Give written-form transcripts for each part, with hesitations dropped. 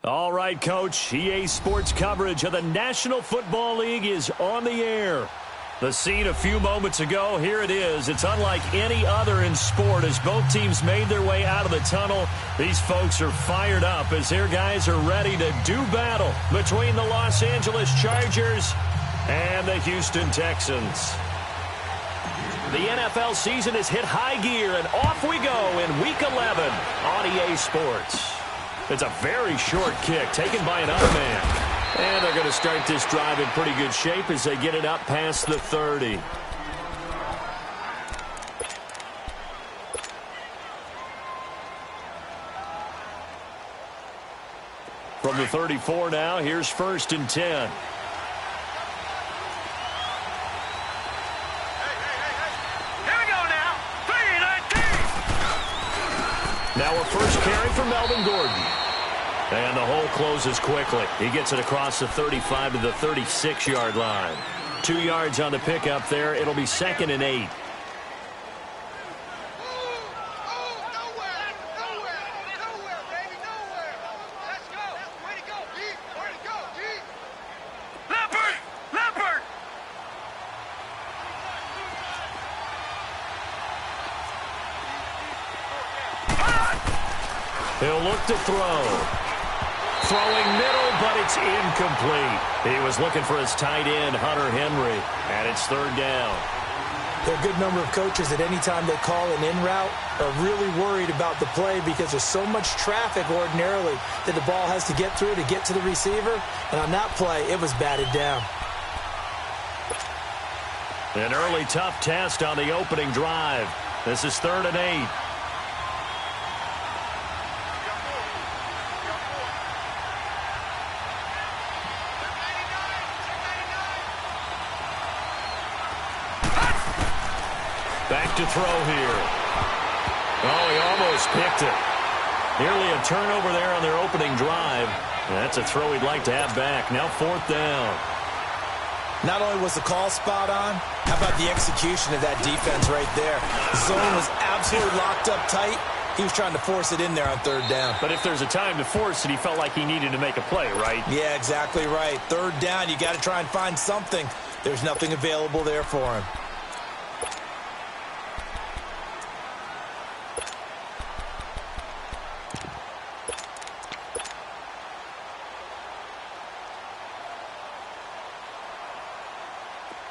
All right, Coach. EA Sports coverage of the National Football League is on the air. The scene a few moments ago, here it is. It's unlike any other in sport as both teams made their way out of the tunnel. These folks are fired up as their guys are ready to do battle between the Los Angeles Chargers and the Houston Texans. The NFL season has hit high gear, and off we go in Week 11 on EA Sports. It's a very short kick taken by an man. And they're going to start this drive in pretty good shape as they get it up past the 30. From the 34 now, here's 1st and 10. Now a first carry for Melvin Gordon. And the hole closes quickly. He gets it across the 35 to the 36-yard line. 2 yards on the pickup there. It'll be 2nd and 8. He'll look to throw. Throwing middle, but it's incomplete. He was looking for his tight end, Hunter Henry, and it's 3rd down. There are a good number of coaches that any time they call an in route are really worried about the play because there's so much traffic ordinarily that the ball has to get through to get to the receiver. And on that play, it was batted down. An early tough test on the opening drive. This is 3rd and 8. Back to throw here. Oh, he almost picked it. Nearly a turnover there on their opening drive. That's a throw he'd like to have back. Now 4th down. Not only was the call spot on, how about the execution of that defense right there? The zone was absolutely locked up tight. He was trying to force it in there on 3rd down. But if there's a time to force it, he felt like he needed to make a play, right? Yeah, exactly right. 3rd down, you got to try and find something. There's nothing available there for him.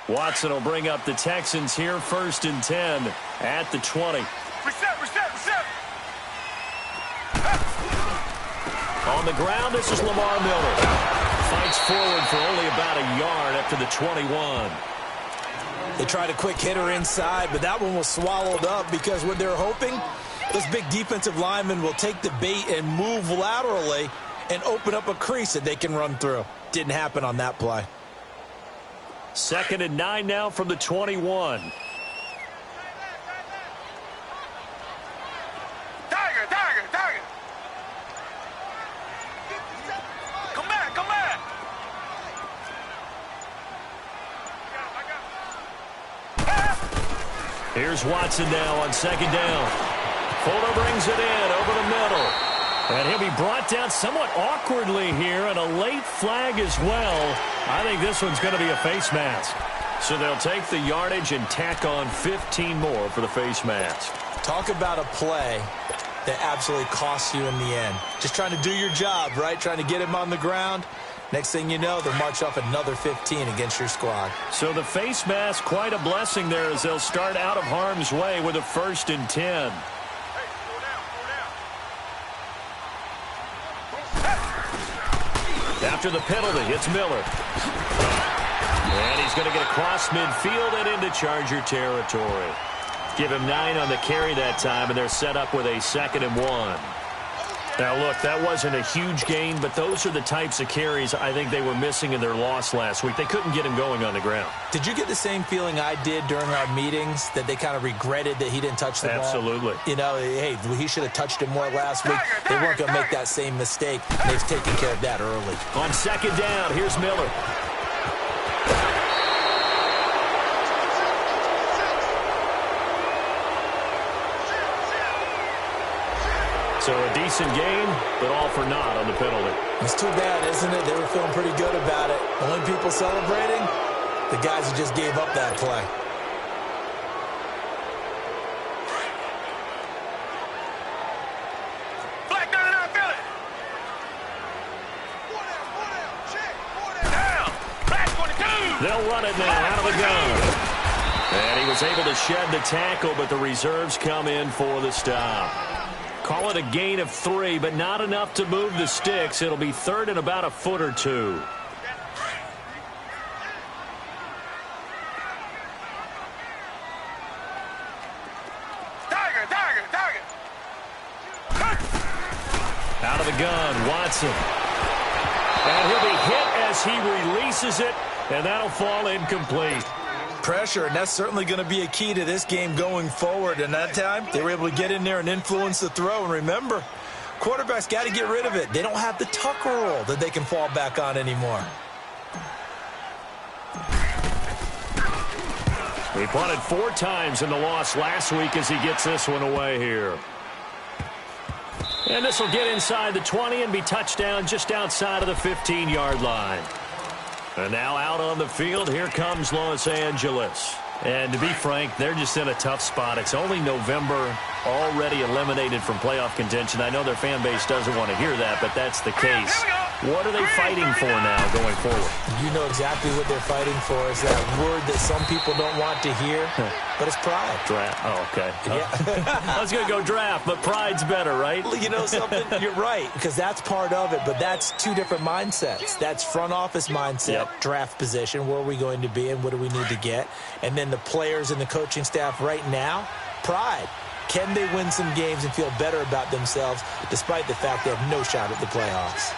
Watson will bring up the Texans here, 1st and 10 at the 20. Reset. On the ground, this is Lamar Miller. Fights forward for only about a yard up to the 21. They tried a quick hitter inside, but that one was swallowed up because what they're hoping, those big defensive linemen will take the bait and move laterally and open up a crease that they can run through. Didn't happen on that play. 2nd and 9 now from the 21. Tiger. Come back. Here's Watson now on 2nd down. Fuller brings it in over the middle. And he'll be brought down somewhat awkwardly here, and a late flag as well. I think this one's going to be a face mask. So they'll take the yardage and tack on 15 more for the face mask. Talk about a play that absolutely costs you in the end. Just trying to do your job, right? Trying to get him on the ground. Next thing you know, they'll march off another 15 against your squad. So the face mask, quite a blessing there as they'll start out of harm's way with a 1st and 10. After the penalty, it's Miller. And he's going to get across midfield and into Charger territory. Give him 9 on the carry that time, and they're set up with a 2nd and 1. Now, look, that wasn't a huge gain, but those are the types of carries I think they were missing in their loss last week. They couldn't get him going on the ground. Did you get the same feeling I did during our meetings, that they kind of regretted that he didn't touch the ball? Absolutely. You know, hey, he should have touched it more last week. They weren't going to make that same mistake. They've taken care of that early. On 2nd down, here's Miller. So a decent gain, but all for naught on the penalty. It's too bad, isn't it? They were feeling pretty good about it. The only people celebrating, the guys who just gave up that play. Black 99 Philly. Down. Black 22. They'll run it now out of the gun. And he was able to shed the tackle, but the reserves come in for the stop. Call it a gain of 3, but not enough to move the sticks. It'll be third and about a foot or two. Tiger. Out of the gun, Watson. And he'll be hit as he releases it, and that'll fall incomplete. Pressure, and that's certainly going to be a key to this game going forward. And that time, they were able to get in there and influence the throw. And remember, quarterbacks got to get rid of it. They don't have the tuck rule that they can fall back on anymore. He punted 4 times in the loss last week as he gets this one away here. And this will get inside the 20 and be touchdown just outside of the 15-yard line. And now out on the field, here comes Los Angeles. And to be frank, they're just in a tough spot. It's only November, already eliminated from playoff contention. I know their fan base doesn't want to hear that, but that's the case. What are they fighting for now going forward? You know exactly what they're fighting for. Is that word that some people don't want to hear, but it's pride. Draft. Oh, okay. Yeah. I was going to go draft, but pride's better, right? You know something? You're right, because that's part of it, but that's 2 different mindsets. That's front office mindset, draft position, where are we going to be and what do we need to get? And then the players and the coaching staff right now, pride. Can they win some games and feel better about themselves despite the fact they have no shot at the playoffs?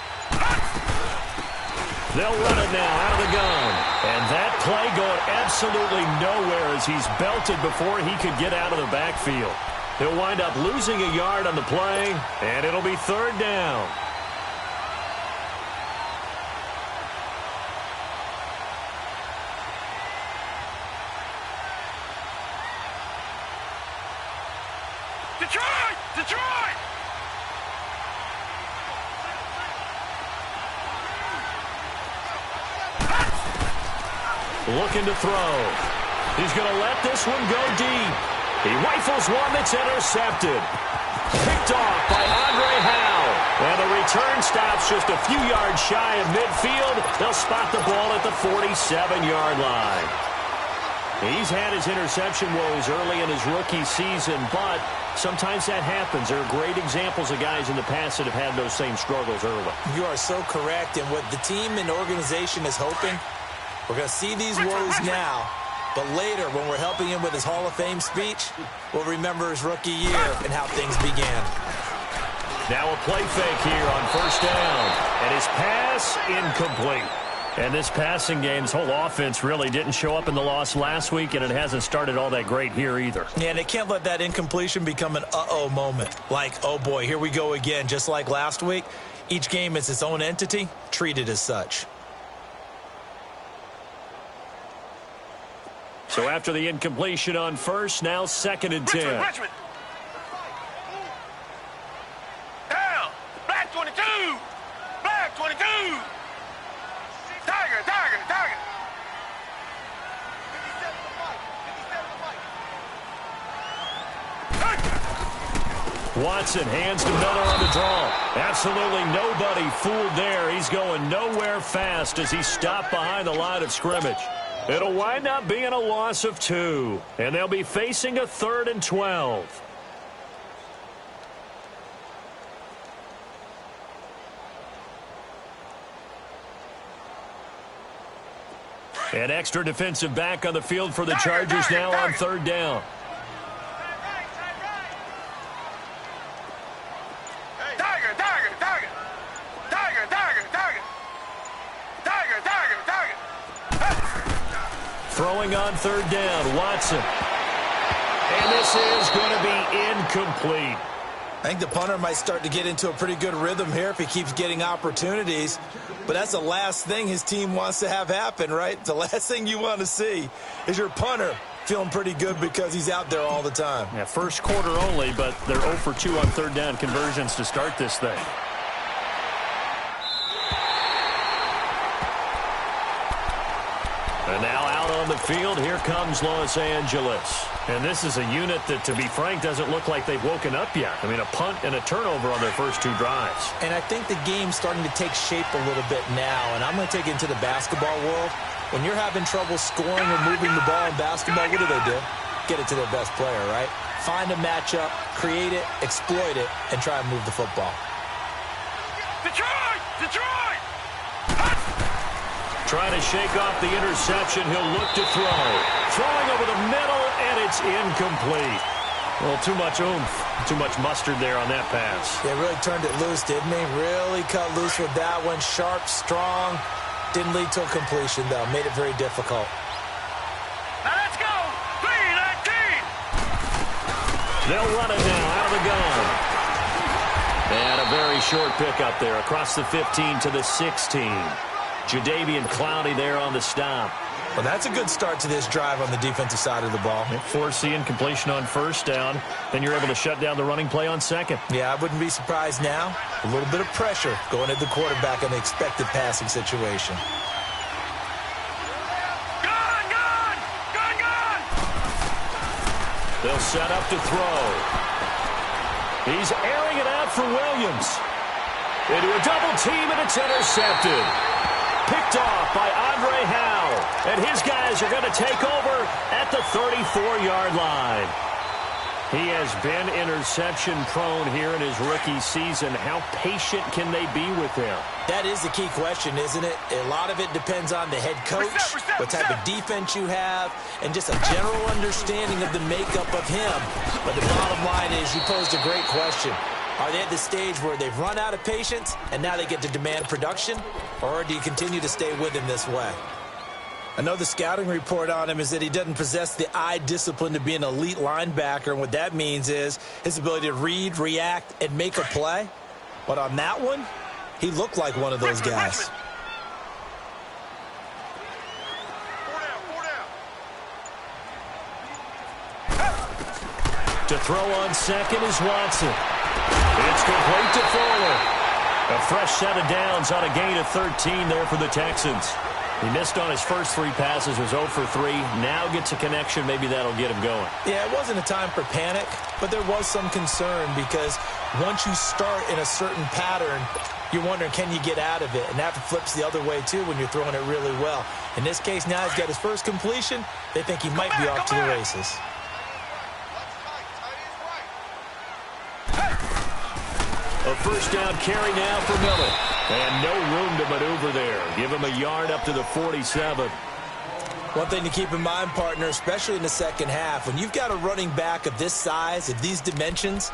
They'll run it now out of the gun. And that play going absolutely nowhere as he's belted before he could get out of the backfield. He'll wind up losing a yard on the play, and it'll be third down. Detroit! Looking to throw. He's going to let this one go deep. He rifles one that's intercepted. Picked off by Andre Howe. And the return stops just a few yards shy of midfield. They'll spot the ball at the 47-yard line. He's had his interception woes early in his rookie season, but sometimes that happens. There are great examples of guys in the past that have had those same struggles early. You are so correct, and what the team and organization is hoping, we're going to see these woes now, but later when we're helping him with his Hall of Fame speech, we'll remember his rookie year and how things began. Now a play fake here on first down, and his pass incomplete. And this passing game's whole offense really didn't show up in the loss last week, and it hasn't started all that great here either. Yeah, and they can't let that incompletion become an uh-oh moment. Like, oh boy, here we go again. Just like last week, each game is its own entity, treated as such. So after the incompletion on first, now 2nd and 10. Richmond. Down. Black 22. Black 22. Tiger. Watson hands to Miller on the draw. Absolutely nobody fooled there. He's going nowhere fast as he's stopped behind the line of scrimmage. It'll wind up being a loss of 2, and they'll be facing a 3rd and 12. An extra defensive back on the field for the Chargers now on 3rd down. Throwing on 3rd down, Watson. And this is going to be incomplete. I think the punter might start to get into a pretty good rhythm here if he keeps getting opportunities. But that's the last thing his team wants to have happen, right? The last thing you want to see is your punter feeling pretty good because he's out there all the time. Yeah, first quarter only, but they're 0 for 2 on 3rd down conversions to start this thing. And now out on the field, here comes Los Angeles. And this is a unit that, to be frank, doesn't look like they've woken up yet. I mean, a punt and a turnover on their first 2 drives. And I think the game's starting to take shape a little bit now. And I'm going to take it into the basketball world. When you're having trouble scoring or moving the ball in basketball, what do? Get it to their best player, right? Find a matchup, create it, exploit it, and try and move the football. Detroit! Detroit! Trying to shake off the interception. He'll look to throw. Throwing over the middle, and it's incomplete. Well, too much oomph, too much mustard there on that pass. They really turned it loose, didn't they? Really cut loose with that one. Sharp, strong. Didn't lead to a completion, though. Made it very difficult. Now let's go! 3-19! They'll run it now out of the gun. And a very short pickup there across the 15 to the 16. Jadeveon Clowney there on the stop. Well, that's a good start to this drive on the defensive side of the ball. Force the incompletion on first down. Then you're able to shut down the running play on second. Yeah, I wouldn't be surprised now. A little bit of pressure going at the quarterback in the expected passing situation. Gun! Gun! Gun! Gun! They'll set up to throw. He's airing it out for Williams. Into a double team, and it's intercepted. Picked off by Andre Howe. And his guys are going to take over at the 34-yard line. He has been interception-prone here in his rookie season. How patient can they be with him? That is the key question, isn't it? A lot of it depends on the head coach, what type of defense you have, and just a general understanding of the makeup of him. But the bottom line is you posed a great question. Are they at the stage where they've run out of patience and now they get to demand production? Or do you continue to stay with him this way? I know the scouting report on him is that he doesn't possess the eye discipline to be an elite linebacker. And what that means is his ability to read, react, and make a play. But on that one, he looked like one of those guys. To throw on second is Watson. It's complete to Fuller. A fresh set of downs on a gain of 13 there for the Texans. He missed on his first 3 passes, was 0 for 3. Now gets a connection. Maybe that'll get him going. Yeah, it wasn't a time for panic, but there was some concern because once you start in a certain pattern, you're wondering, can you get out of it? And that flips the other way, too, when you're throwing it really well. In this case, now he's got his first completion. They think he might be off to the races. A first down carry now for Miller. And no room to maneuver there. Give him a yard up to the 47. One thing to keep in mind, partner, especially in the second half, when you've got a running back of this size, of these dimensions,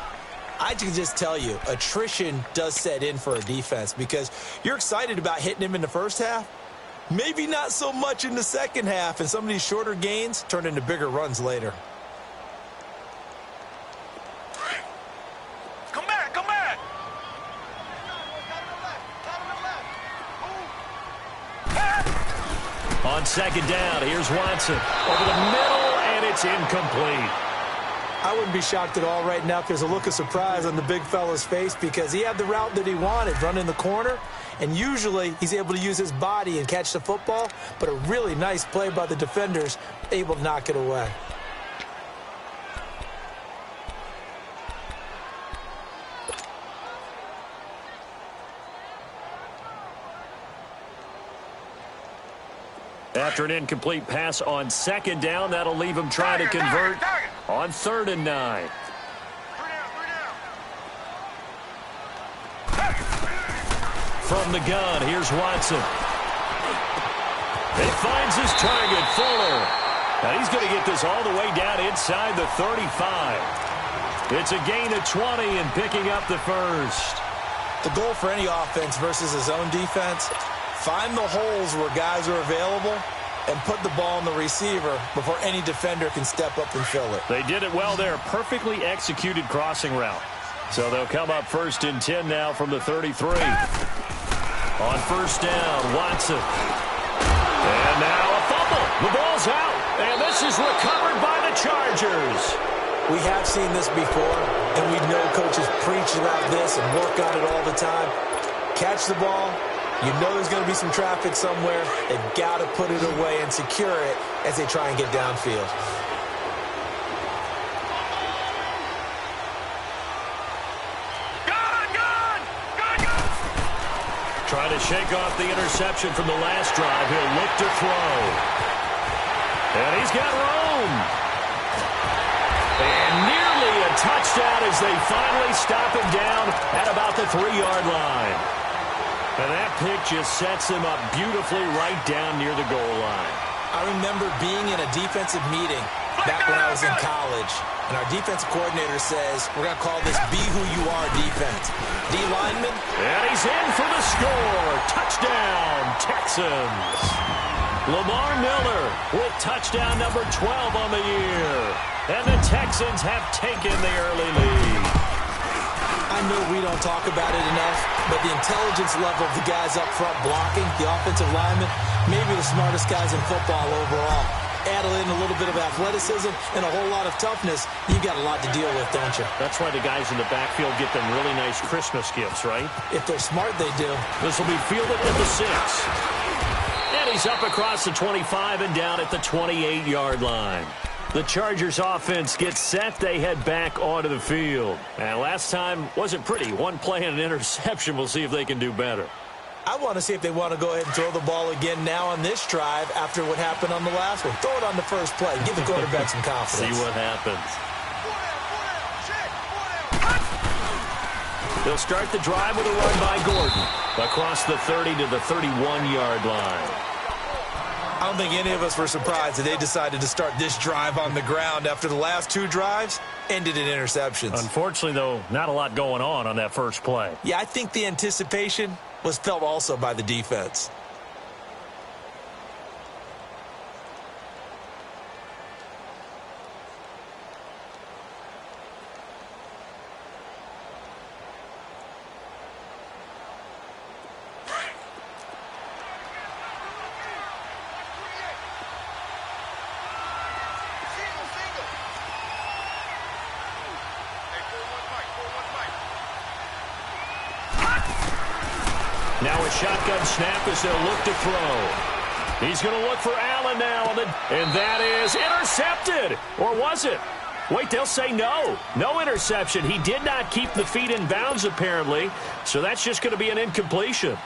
I can just tell you, attrition does set in for a defense because you're excited about hitting him in the first half. Maybe not so much in the second half, and some of these shorter gains turn into bigger runs later. Come back! Come back! On second down, here's Watson. Over the middle, and it's incomplete. I wouldn't be shocked at all right now if there's a look of surprise on the big fella's face because he had the route that he wanted, run in the corner, and usually he's able to use his body and catch the football, but a really nice play by the defenders, able to knock it away. After an incomplete pass on second down, that'll leave him trying to convert on 3rd and 9. From the gun, here's Watson. He finds his target, Fuller. Now he's going to get this all the way down inside the 35. It's a gain of 20 and picking up the first. The goal for any offense versus his own defense, find the holes where guys are available and put the ball on the receiver before any defender can step up and fill it. They did it well there. Perfectly executed crossing route. So they'll come up 1st and 10 now from the 33. On first down, Watson. And now a fumble. The ball's out. And this is recovered by the Chargers. We have seen this before, and we know coaches preach about this and work on it all the time. Catch the ball, You know there's going to be some traffic somewhere. They've got to put it away and secure it as they try and get downfield. Trying to shake off the interception from the last drive. He'll look to throw. And he's got room. And nearly a touchdown as they finally stop him down at about the 3-yard line. And that pick just sets him up beautifully right down near the goal line. I remember being in a defensive meeting back when I was in college. And our defensive coordinator says, we're going to call this Be Who You Are defense. D lineman. And he's in for the score. Touchdown, Texans. Lamar Miller with touchdown number 12 on the year. And the Texans have taken the early lead. I know we don't talk about it enough, but the intelligence level of the guys up front blocking, the offensive linemen, maybe the smartest guys in football overall. Add in a little bit of athleticism and a whole lot of toughness, you got a lot to deal with, don't you? That's why the guys in the backfield get them really nice Christmas gifts, right? If they're smart, they do. This will be fielded at the 6. And he's up across the 25 and down at the 28-yard line. The Chargers offense gets set. They head back onto the field. And last time wasn't pretty. One play and an interception. We'll see if they can do better. I want to see if they want to go ahead and throw the ball again now on this drive after what happened on the last one. Throw it on the first play. Give the quarterback some confidence. See what happens. They'll start the drive with a run by Gordon across the 30 to the 31-yard line. I don't think any of us were surprised that they decided to start this drive on the ground after the last 2 drives ended in interceptions. Unfortunately, though, not a lot going on that first play. Yeah, I think the anticipation was felt also by the defense. Now a shotgun snap as they'll look to throw. He's going to look for Allen now, and that is intercepted. Or was it? Wait, they'll say no. No interception. He did not keep the feet in bounds, apparently, so that's just going to be an incompletion.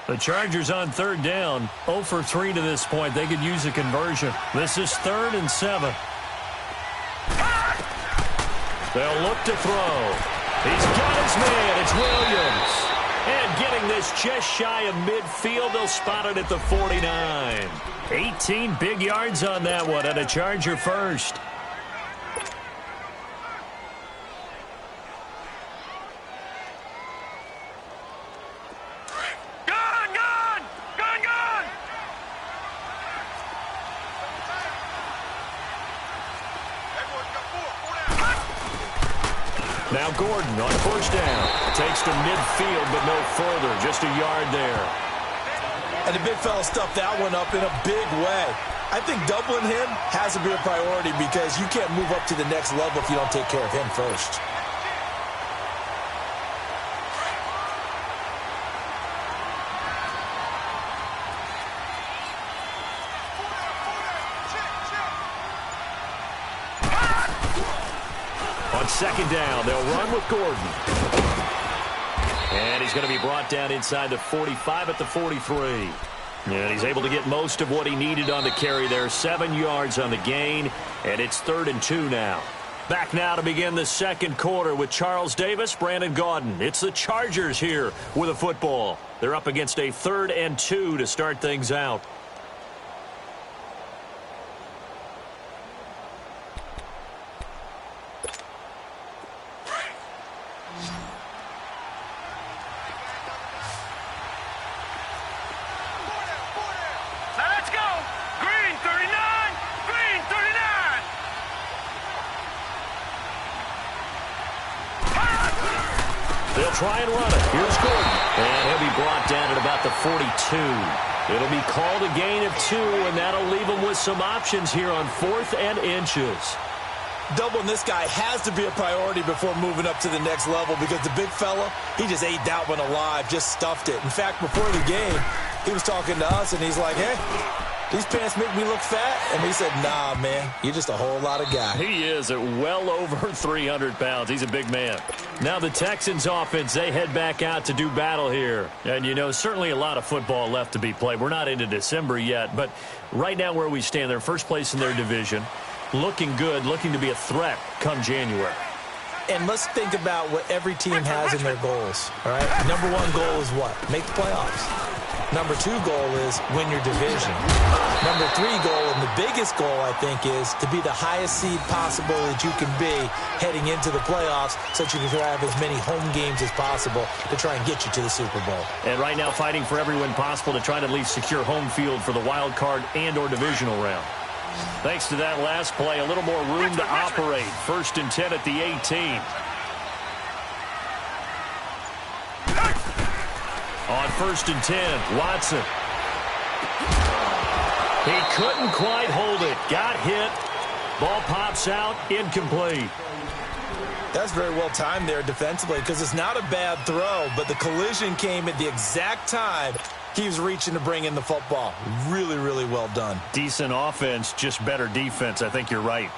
The Chargers on 3rd down, 0 for 3 to this point. They could use a conversion. This is 3rd and 7. They'll look to throw. He's got his man. It's Williams. And getting this just shy of midfield, they'll spot it at the 49. 18 big yards on that one, and a Charger first. Now Gordon on 1st down. Takes to midfield, but no further. Just a yard there. And the big fella stuffed that one up in a big way. I think doubling him has to be a priority because you can't move up to the next level if you don't take care of him first. On 2nd down, they'll run with Gordon. And he's going to be brought down inside the 45 at the 43. And he's able to get most of what he needed on the carry there. 7 yards on the gain, and it's 3rd and 2 now. Back now to begin the 2nd quarter with Charles Davis, Brandon Gaudin. It's the Chargers here with a football. They're up against a 3rd and 2 to start things out. They'll try and run it. Here's Gordon. And he'll be brought down at about the 42. It'll be called a gain of 2, and that'll leave them with some options here on 4th and inches. Doubling this guy has to be a priority before moving up to the next level because the big fella, he just ate that one alive, just stuffed it. In fact, before the game, he was talking to us, and he's like, hey, these pants make me look fat. And we said, nah, man, you're just a whole lot of guy. He is at well over 300 pounds. He's a big man. Now the Texans offense, they head back out to do battle here. And, you know, certainly a lot of football left to be played. We're not into December yet, but right now where we stand, they're first place in their division. Looking good, looking to be a threat come January. And let's think about what every team has in their goals, all right? Number one goal is what? Make the playoffs. Number two goal is win your division. Number three goal, and the biggest goal, I think, is to be the highest seed possible that you can be heading into the playoffs so that you can have as many home games as possible to try and get you to the Super Bowl. And right now fighting for every win possible to try to at least secure home field for the wild card and or divisional round. Thanks to that last play, a little more room to operate. 1st and 10 at the 18. On 1st and 10, Watson. He couldn't quite hold it. Got hit. Ball pops out. Incomplete. That's very well timed there defensively because it's not a bad throw, but the collision came at the exact time he was reaching to bring in the football. Really, really well done. Decent offense, just better defense. I think you're right.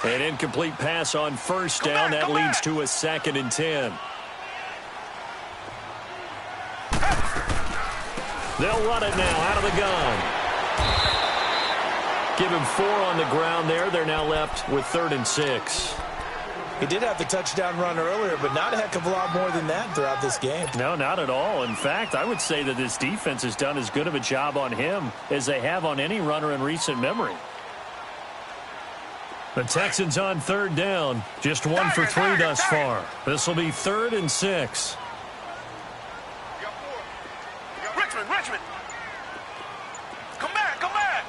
An incomplete pass on 1st down. That leads to a 2nd and 10. They'll run it now out of the gun. Give him 4 on the ground there. They're now left with 3rd and 6. He did have the touchdown run earlier, but not a heck of a lot more than that throughout this game. No, not at all. In fact, I would say that this defense has done as good of a job on him as they have on any runner in recent memory. The Texans on 3rd down. Just 1 for 3 thus far. This will be 3rd and 6. Richmond. Come back.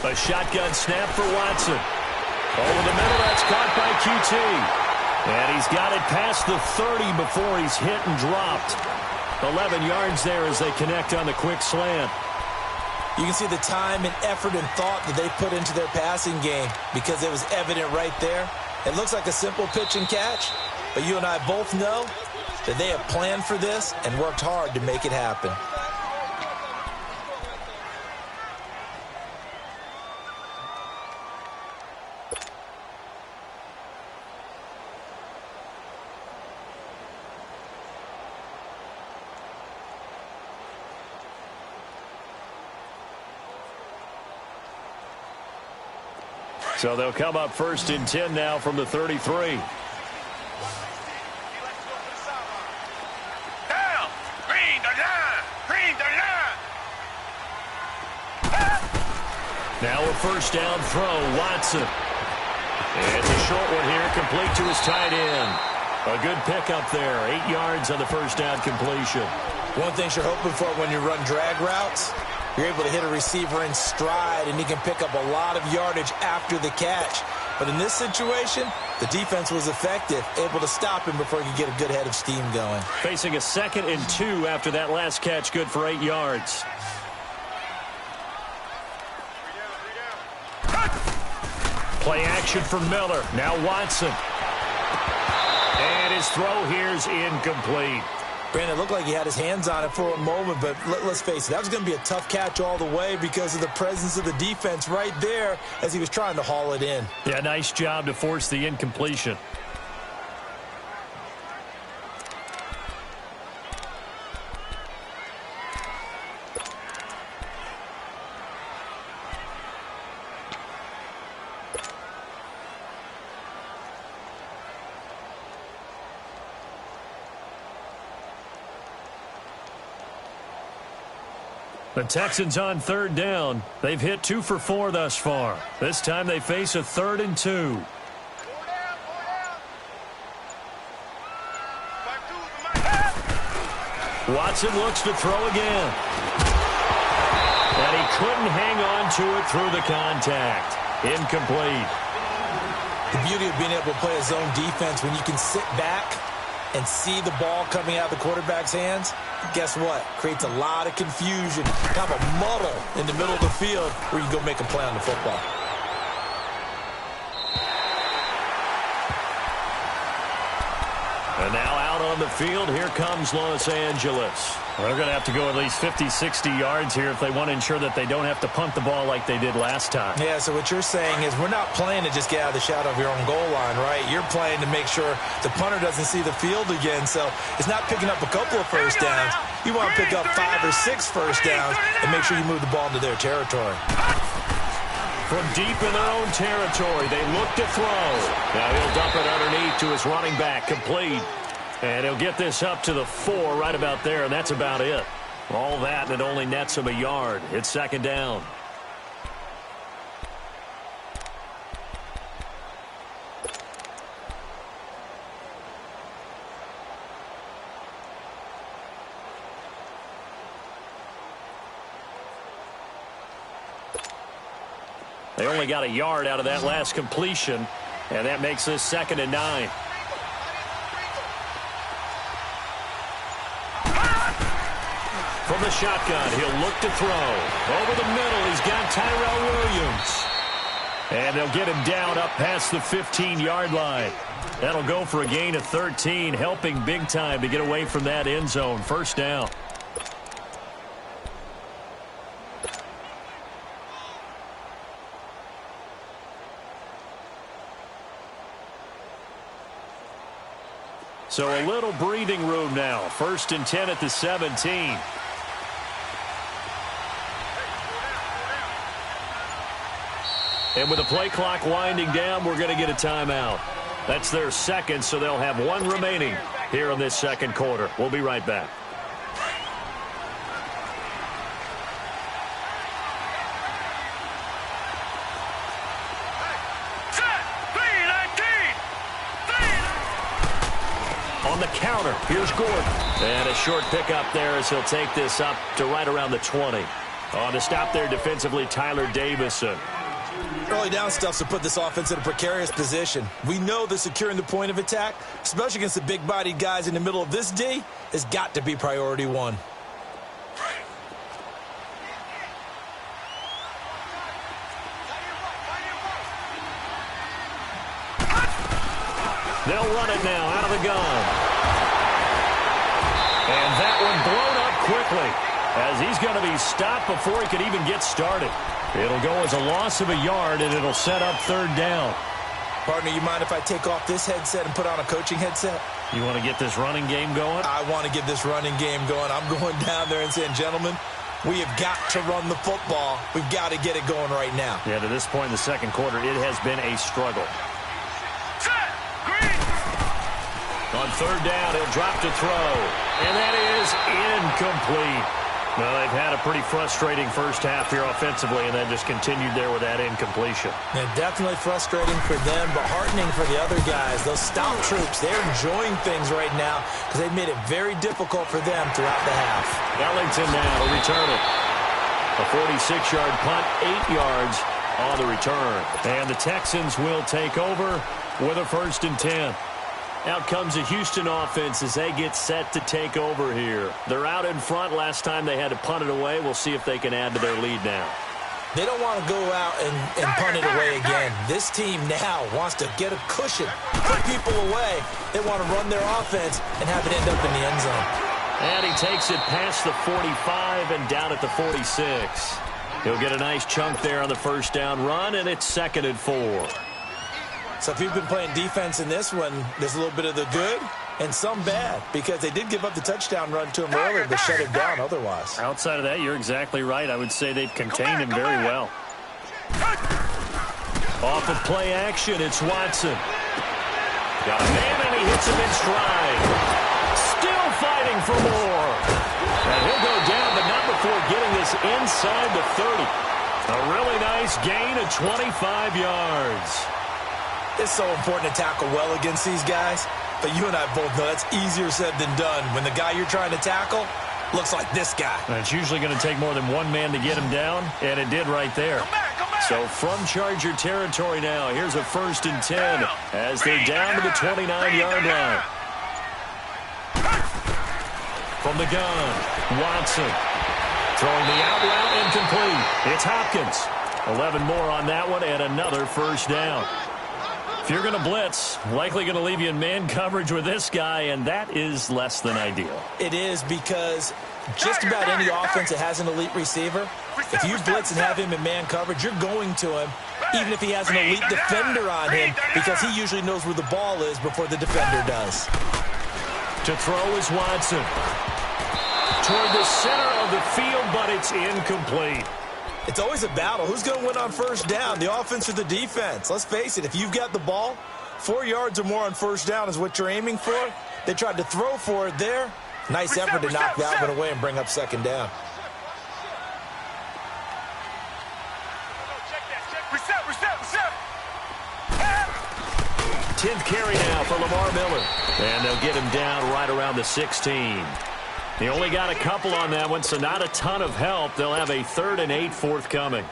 A shotgun snap for Watson. Over the middle, that's caught by QT. And he's got it past the 30 before he's hit and dropped. 11 yards there as they connect on the quick slant. You can see the time and effort and thought that they put into their passing game because it was evident right there. It looks like a simple pitch and catch, but you and I both know that they have planned for this and worked hard to make it happen. So they'll come up 1st and 10 now from the 33. Now a 1st down throw, Watson. It's a short one here, complete to his tight end. A good pickup there, 8 yards on the 1st down completion. One thing you're hoping for when you run drag routes, you're able to hit a receiver in stride, and he can pick up a lot of yardage after the catch. But in this situation, the defense was effective, able to stop him before he could get a good head of steam going. Facing a 2nd and 2 after that last catch, good for 8 yards. Play action for Miller. Now Watson. And his throw here's incomplete. Brandon, it looked like he had his hands on it for a moment, but let's face it, that was going to be a tough catch all the way because of the presence of the defense right there as he was trying to haul it in. Yeah, nice job to force the incompletion. The Texans on 3rd down. They've hit 2 for 4 thus far. This time they face a 3rd and 2. Watson looks to throw again. And he couldn't hang on to it through the contact. Incomplete. The beauty of being able to play a zone defense when you can sit back and see the ball coming out of the quarterback's hands, guess what? Creates a lot of confusion, kind of a muddle in the middle of the field where you go make a play on the football. And now out on the field, here comes Los Angeles. They're going to have to go at least 50, 60 yards here if they want to ensure that they don't have to punt the ball like they did last time. Yeah, so what you're saying is we're not playing to just get out of the shadow of your own goal line, right? You're playing to make sure the punter doesn't see the field again. So it's not picking up a couple of first downs. You want to pick up 5 or 6 first downs and make sure you move the ball into their territory. From deep in their own territory, they look to throw. Now he'll dump it underneath to his running back, complete. And he'll get this up to the 4 right about there, and that's about it. All that, and it only nets him a yard. It's second down. They only got a yard out of that last completion, and that makes this 2nd and 9. From the shotgun, he'll look to throw. Over the middle, he's got Tyrell Williams. And they'll get him down up past the 15-yard line. That'll go for a gain of 13, helping big time to get away from that end zone. First down. So a little breathing room now. 1st and 10 at the 17. And with the play clock winding down, we're going to get a timeout. That's their second, so they'll have 1 remaining here in this second quarter. We'll be right back. On the counter, here's Gordon. And a short pickup there as he'll take this up to right around the 20. On the stop there defensively, Tyler Davison. Early down stuff to put this offense in a precarious position. We know that securing the point of attack, especially against the big-bodied guys in the middle of this D, has got to be priority 1. They'll run it now out of the gun. And that one blown up quickly as he's going to be stopped before he could even get started. It'll go as a loss of a yard, and it'll set up 3rd down. Partner, you mind if I take off this headset and put on a coaching headset? You want to get this running game going? I want to get this running game going. I'm going down there and saying, gentlemen, we have got to run the football. We've got to get it going right now. Yeah, to this point in the second quarter, it has been a struggle. On 3rd down, he'll drop to throw. And that is incomplete. Well, they've had a pretty frustrating first half here offensively, and then just continued there with that incompletion. Yeah, definitely frustrating for them, but heartening for the other guys. Those stout troops, they're enjoying things right now because they've made it very difficult for them throughout the half. Ellington now to return it. A 46-yard punt, 8 yards on the return. And the Texans will take over with a 1st and 10. Out comes the Houston offense as they get set to take over here. They're out in front. Last time they had to punt it away. We'll see if they can add to their lead now. They don't want to go out and punt it away again. This team now wants to get a cushion, put people away. They want to run their offense and have it end up in the end zone. And he takes it past the 45 and down at the 46. He'll get a nice chunk there on the 1st down run, and it's 2nd and 4. So if you've been playing defense in this one, there's a little bit of the good and some bad because they did give up the touchdown run to him earlier but shut him down otherwise. Outside of that, you're exactly right. I would say they've contained him very well. Off of play action, it's Watson. Got a man, and he hits him in stride. Still fighting for more. And he'll go down, but not before getting this inside the 30. A really nice gain of 25 yards. It's so important to tackle well against these guys, but you and I both know that's easier said than done when the guy you're trying to tackle looks like this guy. And it's usually going to take more than one man to get him down, and it did right there. Come back. So from Charger territory now, here's a 1st and 10 as they're down to the 29-yard line. From the gun, Watson throwing the out route incomplete. It's Hopkins. 11 more on that one and another 1st down. If you're going to blitz, likely going to leave you in man coverage with this guy, and that is less than ideal. It is, because just about any offense that has an elite receiver, if you blitz and have him in man coverage, you're going to him, even if he has an elite defender on him, because he usually knows where the ball is before the defender does. To throw is Watson. Toward the center of the field, but it's incomplete. It's always a battle. Who's going to win on first down, the offense or the defense? Let's face it, if you've got the ball, 4 yards or more on first down is what you're aiming for. They tried to throw for it there. Nice effort to knock that one away and bring up second down. Reset. 10th carry now for Lamar Miller. And they'll get him down right around the 16. He only got a couple on that one, so not a ton of help. They'll have a 3rd and 8 forthcoming.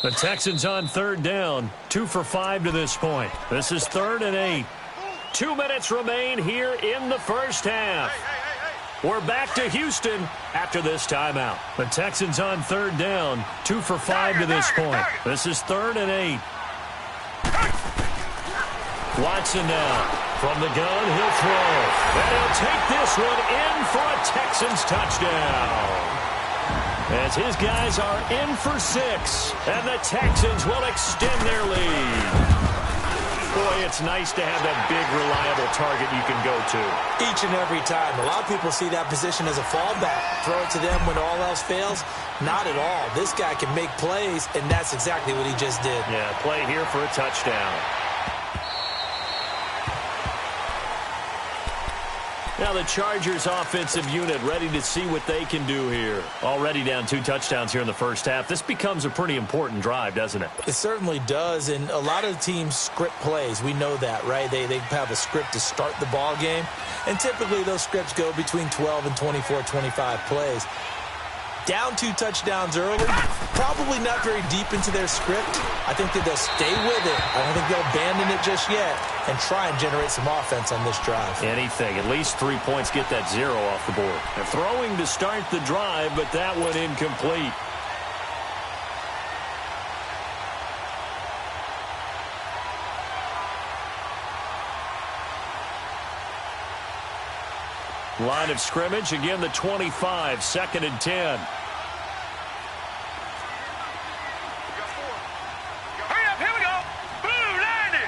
The Texans on 3rd down. 2 for 5 to this point. This is 3rd and 8. 2 minutes remain here in the first half. We're back to Houston after this timeout. The Texans on 3rd down. 2 for 5 to this point. This is 3rd and 8. Watson now. From the gun, he'll throw. And he'll take this one in for a Texans touchdown. As his guys are in for 6. And the Texans will extend their lead. Boy, it's nice to have that big, reliable target you can go to. Each and every time. A lot of people see that position as a fallback. Throw it to them when all else fails. Not at all. This guy can make plays, and that's exactly what he just did. Yeah, play here for a touchdown. Now the Chargers offensive unit ready to see what they can do here. Already down 2 touchdowns here in the first half. This becomes a pretty important drive, doesn't it? It certainly does, and a lot of the teams script plays. We know that, right? They have a script to start the ball game, and typically those scripts go between 12 and 24, 25 plays. Down 2 touchdowns early, probably not very deep into their script. I think that they'll stay with it. I don't think they'll abandon it just yet and try and generate some offense on this drive. Anything. At least 3 points, get that 0 off the board. They're throwing to start the drive, but that one incomplete. Line of scrimmage, again the 25, 2nd and 10. Here we go. Blue 90.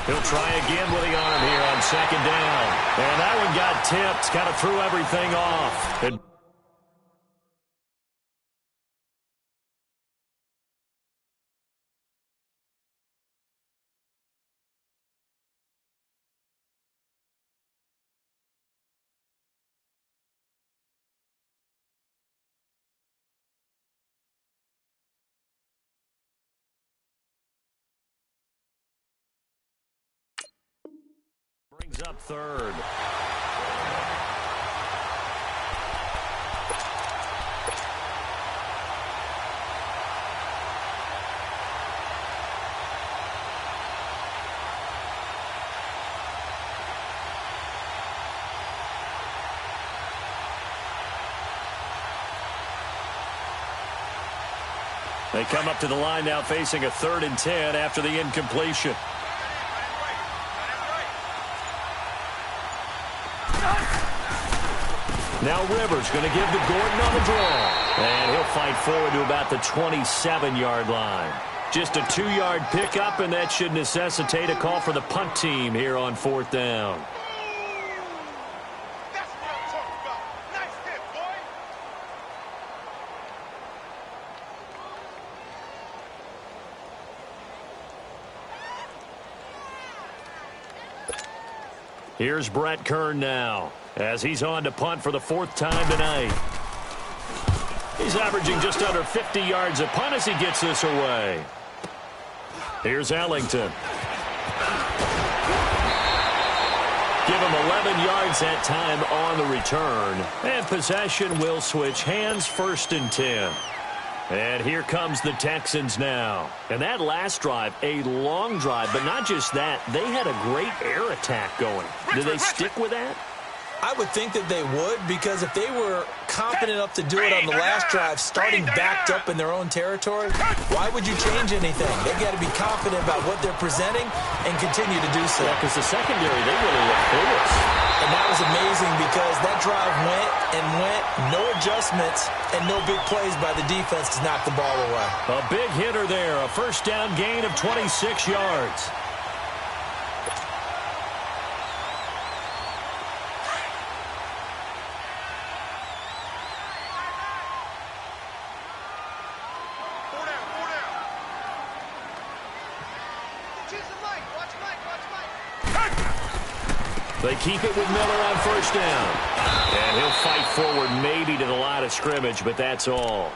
He'll try again with the arm here on 2nd down. And that one got tipped, kind of threw everything off. Brings up 3rd. They come up to the line now facing a 3rd and 10 after the incompletion. Now Rivers going to give to Gordon on the draw. And he'll fight forward to about the 27-yard line. Just a 2-yard pickup, and that should necessitate a call for the punt team here on 4th down. That's what I'm talking about. Nice hit, boy. Here's Brett Kern now, as he's on to punt for the 4th time tonight. He's averaging just under 50 yards a punt as he gets this away. Here's Ellington. Give him 11 yards that time on the return. And possession will switch hands, 1st and 10. And here comes the Texans now. And that last drive, a long drive, but not just that. They had a great air attack going. Did they stick with that? I would think that they would, because if they were confident enough to do it on the last drive, starting backed up in their own territory, why would you change anything? They've got to be confident about what they're presenting and continue to do so. Yeah, because the secondary, they really look clueless. And that was amazing because that drive went and went, no adjustments, and no big plays by the defense to knock the ball away. A big hitter there, a first down gain of 26 yards. They keep it with Miller on first down. And he'll fight forward maybe to the line of scrimmage, but that's all.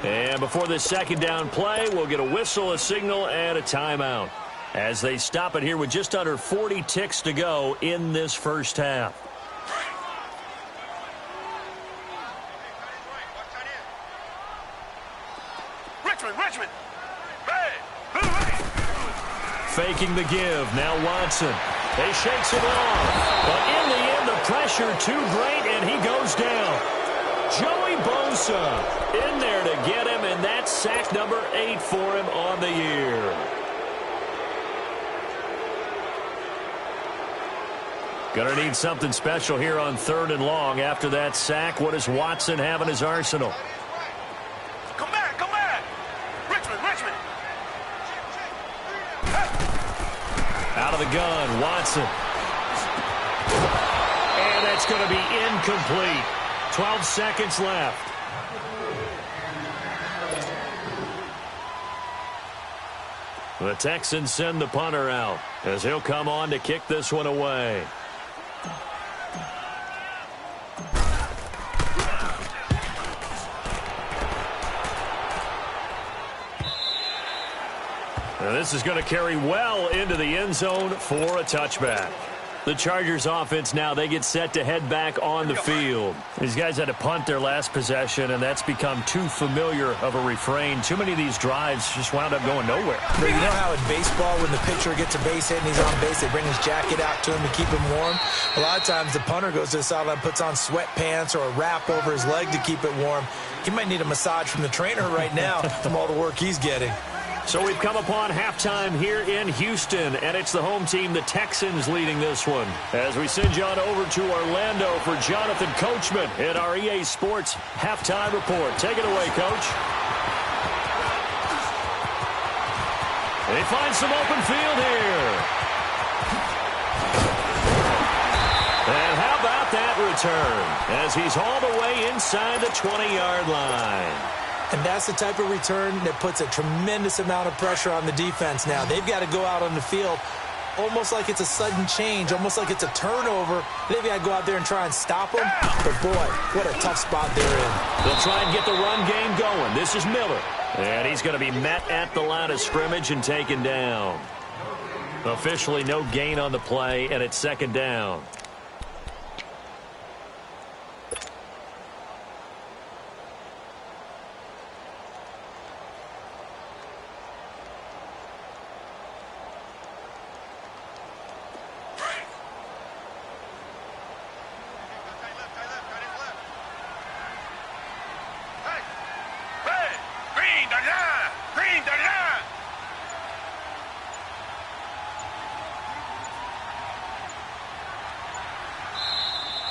And before this second down play, we'll get a whistle, a signal, and a timeout as they stop it here with just under 40 ticks to go in this first half. Richmond. Faking the give. Now Watson. He shakes it off. But in the end, the pressure too great, and he goes down. Joey Bosa in there to get him, and that's sack number 8 for him on the year. Gonna need something special here on 3rd and long. After that sack, what does Watson have in his arsenal? Come back. Richmond. Out of the gun, Watson. And that's going to be incomplete. 12 seconds left. The Texans send the punter out as he'll come on to kick this one away. And this is going to carry well into the end zone for a touchback. The Chargers offense now, they get set to head back on the field. These guys had to punt their last possession, and that's become too familiar of a refrain. Too many of these drives just wound up going nowhere. But you know how in baseball, when the pitcher gets a base hit and he's on base, they bring his jacket out to him to keep him warm? A lot of times the punter goes to the sideline, puts on sweatpants or a wrap over his leg to keep it warm. He might need a massage from the trainer right now from all the work he's getting. So we've come upon halftime here in Houston, and it's the home team, the Texans, leading this one. As we send John over to Orlando for Jonathan Coachman in our EA Sports Halftime Report. Take it away, Coach. They find some open field here. And how about that return as he's hauled away inside the 20-yard line. And that's the type of return that puts a tremendous amount of pressure on the defense now. They've got to go out on the field almost like it's a sudden change, almost like it's a turnover. They've got to go out there and try and stop them. But, boy, what a tough spot they're in. They'll try and get the run game going. This is Miller. And he's going to be met at the line of scrimmage and taken down. Officially no gain on the play, and it's second down.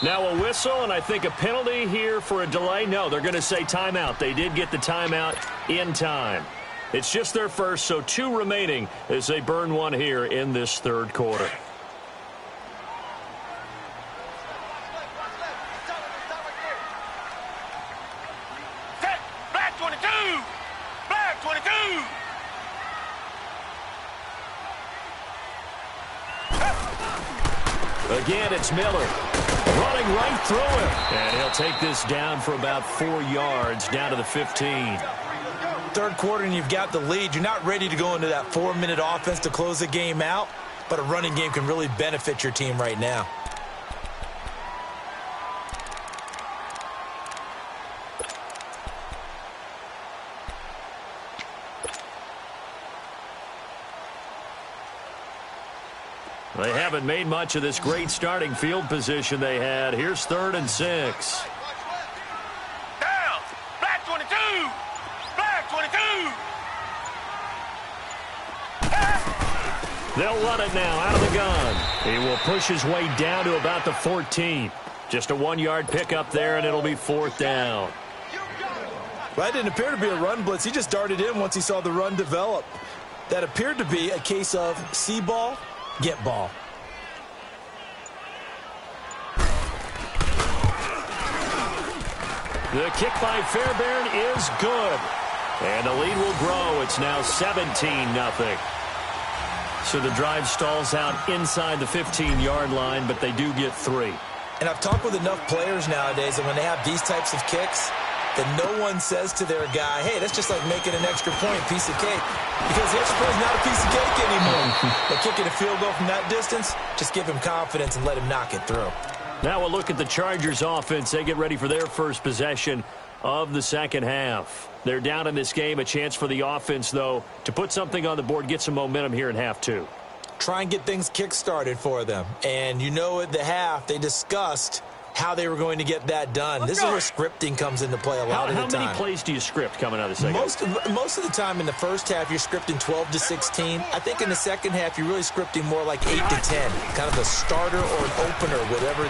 Now a whistle, and I think a penalty here for a delay. No, they're going to say timeout. They did get the timeout in time. It's just their first, so 2 remaining as they burn one here in this third quarter. Black 22! Black 22! Again, it's Miller. Running right through him. And he'll take this down for about 4 yards, down to the 15. Third quarter and you've got the lead. You're not ready to go into that 4-minute offense to close the game out, but a running game can really benefit your team right now. They haven't made much of this great starting field position they had. Here's 3rd and 6. Down. Black 22. Black 22. They'll run it now out of the gun. He will push his way down to about the 14. Just a 1-yard pickup there, and it'll be 4th down. Well, that didn't appear to be a run blitz. He just darted in once he saw the run develop. That appeared to be a case of see ball, get ball. The kick by Fairbairn is good. And the lead will grow. It's now 17-0. So the drive stalls out inside the 15-yard line, but they do get 3. And I've talked with enough players nowadays that when they have these types of kicks, that no one says to their guy, hey, that's just like making an extra point, piece of cake. Because the extra point is not a piece of cake anymore. But kicking a field goal from that distance, just give him confidence and let him knock it through. Now we'll look at the Chargers offense. They get ready for their first possession of the second half. They're down in this game. A chance for the offense, though, to put something on the board, get some momentum here in half 2. Try and get things kick-started for them. And you know at the half, they discussed how they were going to get that done. This is where scripting comes into play a lot of the time. How many plays do you script coming out of the second? Most of the time in the first half, you're scripting 12 to 16. I think in the second half, you're really scripting more like 8 to 10. Kind of a starter or an opener, whatever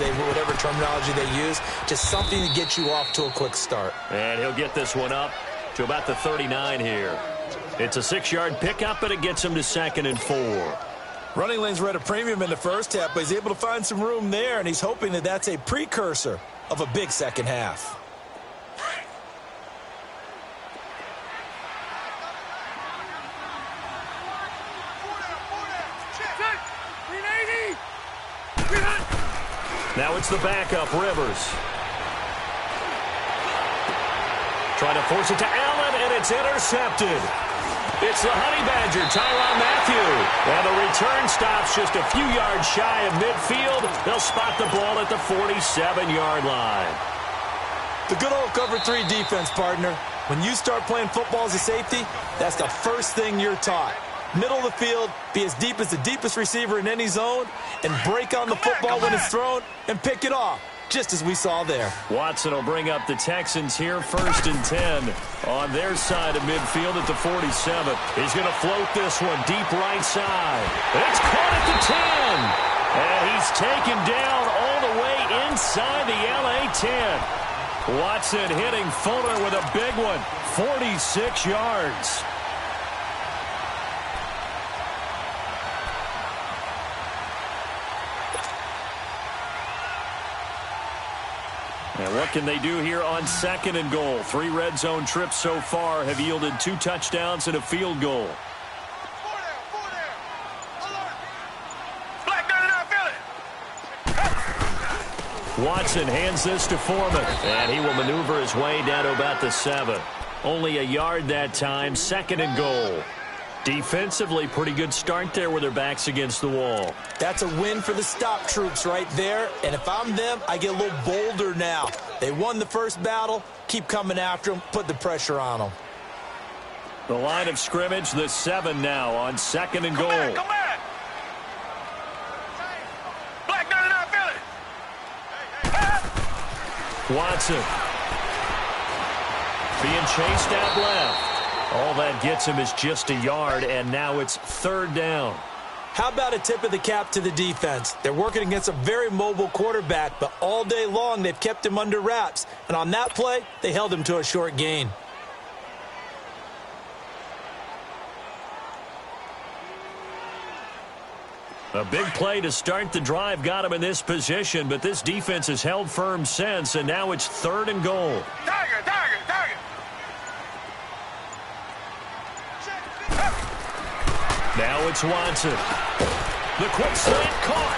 terminology they use. Just something to get you off to a quick start. And he'll get this one up to about the 39 here. It's a 6-yard pickup, but it gets him to 2nd and 4. Running lanes were at a premium in the first half, but he's able to find some room there, and he's hoping that that's a precursor of a big second half. Now it's the backup, Rivers. Trying to force it to Allen, and it's intercepted. It's the Honey Badger, Tyrann Mathieu. And the return stops just a few yards shy of midfield. They'll spot the ball at the 47-yard line. The good old cover 3 defense, partner. When you start playing football as a safety, that's the first thing you're taught. Middle of the field, be as deep as the deepest receiver in any zone, and break on the football when it's thrown and pick it off, just as we saw there. Watson will bring up the Texans here, 1st and 10 on their side of midfield at the 47. He's going to float this one deep right side. It's caught at the 10. And he's taken down all the way inside the LA 10. Watson hitting Fuller with a big one, 46 yards. And what can they do here on 2nd and goal? 3 red zone trips so far have yielded 2 touchdowns and a field goal. Black 99 Philly. Watson hands this to Foreman, and he will maneuver his way down to about the 7. Only a yard that time, 2nd and goal. Defensively, pretty good start there with their backs against the wall. That's a win for the stop troops right there. And if I'm them, I get a little bolder now. They won the first battle. Keep coming after them. Put the pressure on them. The line of scrimmage, the 7 now on 2nd and goal. Come back. Black 99 Philly. Watson being chased out left. All that gets him is just a yard, and now it's 3rd down. How about a tip of the cap to the defense? They're working against a very mobile quarterback, but all day long they've kept him under wraps. And on that play, they held him to a short gain. A big play to start the drive got him in this position, but this defense has held firm since, and now it's 3rd and goal. Tiger. Now it's Watson. The quick slant caught.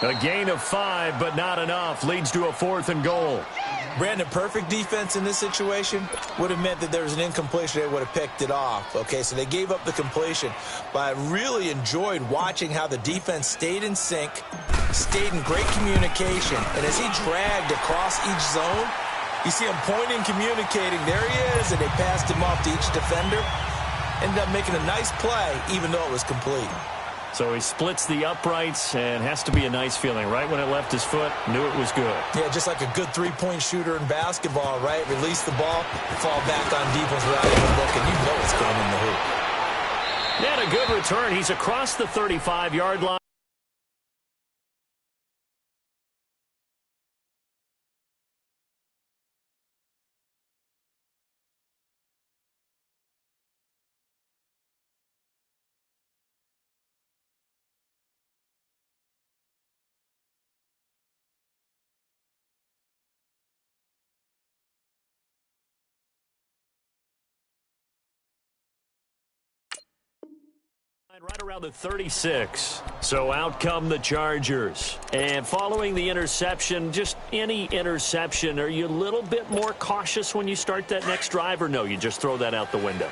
A gain of 5, but not enough. Leads to a 4th and goal. Brandon, perfect defense in this situation would have meant that there was an incompletion. They would have picked it off. Okay, so they gave up the completion. But I really enjoyed watching how the defense stayed in sync, stayed in great communication. And as he dragged across each zone, you see him pointing, communicating. There he is, and they passed him off to each defender. Ended up making a nice play, even though it was complete. So he splits the uprights, and has to be a nice feeling. Right when it left his foot, knew it was good. Yeah, just like a good three-point shooter in basketball, right? Release the ball, fall back on defense without even looking. You know it's going in the hoop. And a good return. He's across the 35-yard line. Right around the 36. So out come the Chargers. And following the interception, just any interception, are you a little bit more cautious when you start that next drive, or no, you just throw that out the window?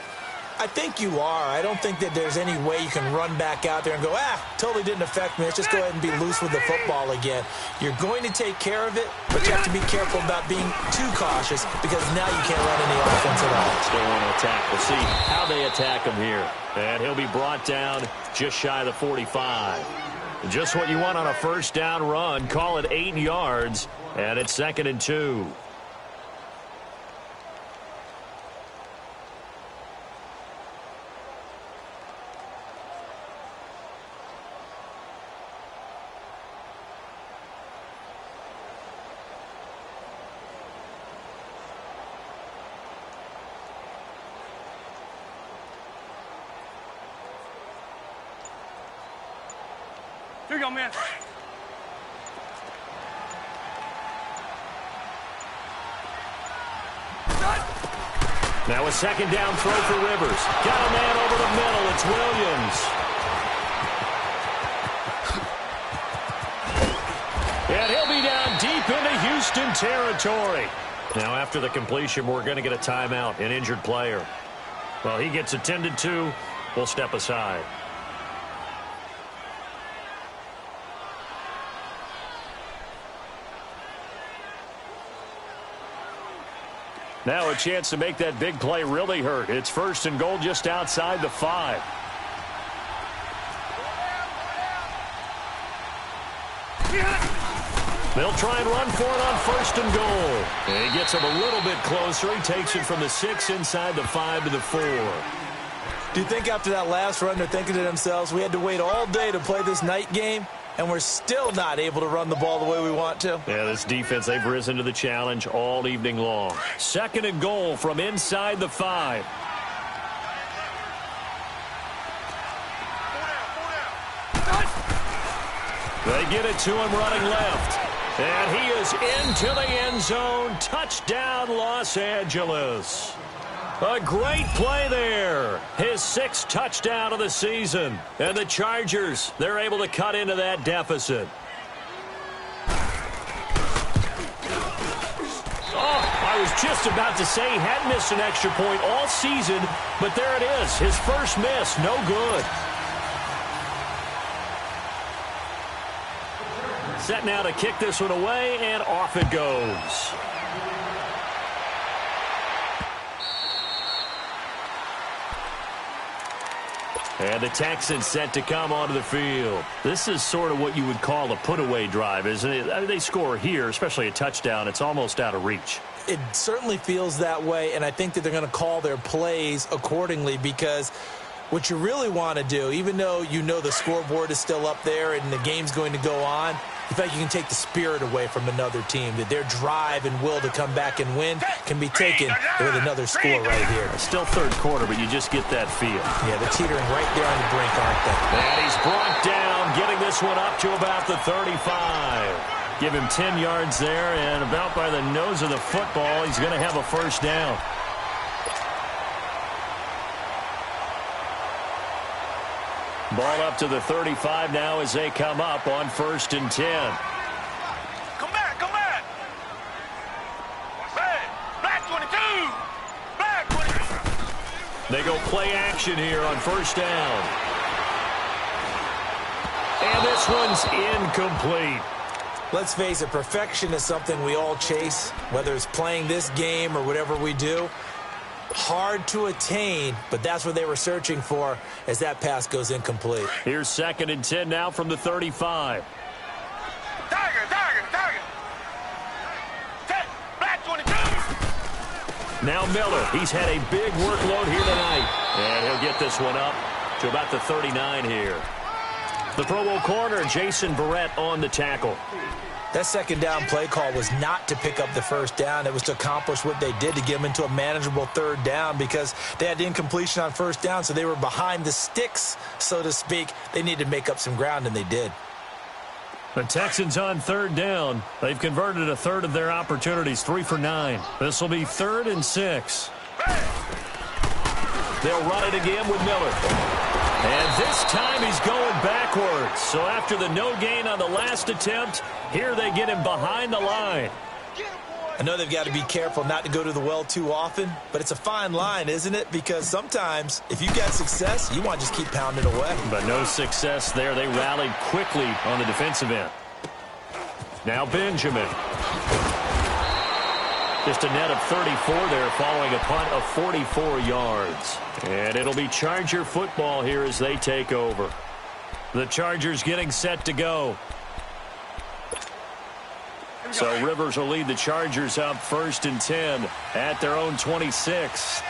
I think you are. I don't think that there's any way you can run back out there and go, totally didn't affect me. Let's just go ahead and be loose with the football again. You're going to take care of it, but you have to be careful about being too cautious because now you can't run any offense at all. Still want to attack. We'll see how they attack him here. And he'll be brought down just shy of the 45. Just what you want on a first down run. Call it 8 yards, and it's 2nd and 2. Here you go, man. Now a second down throw for Rivers. Got a man over the middle. It's Williams. And he'll be down deep into Houston territory. Now after the completion, we're going to get a timeout, an injured player. Well, he gets attended to. We'll step aside. Now a chance to make that big play really hurt. It's 1st and goal just outside the 5. They'll try and run for it on 1st and goal. And he gets him a little bit closer. He takes it from the 6 inside the 5 to the 4. Do you think after that last run they're thinking to themselves, we had to wait all day to play this night game, and we're still not able to run the ball the way we want to? Yeah, this defense, they've risen to the challenge all evening long. 2nd and goal from inside the 5. They get it to him running left. And he is into the end zone. Touchdown, Los Angeles. A great play there. His 6th touchdown of the season. And the Chargers, they're able to cut into that deficit. Oh, I was just about to say he hadn't missed an extra point all season, but there it is. His first miss, no good. Set now to kick this one away, and off it goes. And the Texans set to come onto the field. This is sort of what you would call a put-away drive, isn't it? I mean, they score here, especially a touchdown. It's almost out of reach. It certainly feels that way, and I think that they're going to call their plays accordingly because what you really want to do, even though you know the scoreboard is still up there and the game's going to go on, in fact, you can take the spirit away from another team, that their drive and will to come back and win can be taken with another score right here. Still 3rd quarter, but you just get that feel. Yeah, they're teetering right there on the brink, aren't they? And he's brought down, getting this one up to about the 35. Give him 10 yards there, and about by the nose of the football, he's going to have a first down. Ball up to the 35 now as they come up on 1st and 10. Come back, come back. Hey, black 22. Black 22. They go play action here on 1st down. And this one's incomplete. Let's face it, perfection is something we all chase, whether it's playing this game or whatever we do. Hard to attain, but that's what they were searching for as that pass goes incomplete. Here's 2nd and 10 now from the 35. Tiger. Black 22. Now Miller. He's had a big workload here tonight. And he'll get this one up to about the 39 here. The Pro Bowl corner, Jason Verrett, on the tackle. That 2nd down play call was not to pick up the 1st down. It was to accomplish what they did to get them into a manageable 3rd down because they had incompletion on 1st down, so they were behind the sticks, so to speak. They needed to make up some ground, and they did. The Texans on 3rd down. They've converted a third of their opportunities, 3 for 9. This will be 3rd and 6. They'll run it again with Miller. And this time he's going backwards. So after the no gain on the last attempt, here they get him behind the line. I know they've got to be careful not to go to the well too often, but it's a fine line, isn't it? Because sometimes if you get success, you want to just keep pounding away. But no success there. They rallied quickly on the defensive end. Now Benjamin. Just a net of 34 there following a punt of 44 yards. And it'll be Charger football here as they take over. The Chargers getting set to go. So Rivers will lead the Chargers up 1st and 10 at their own 26.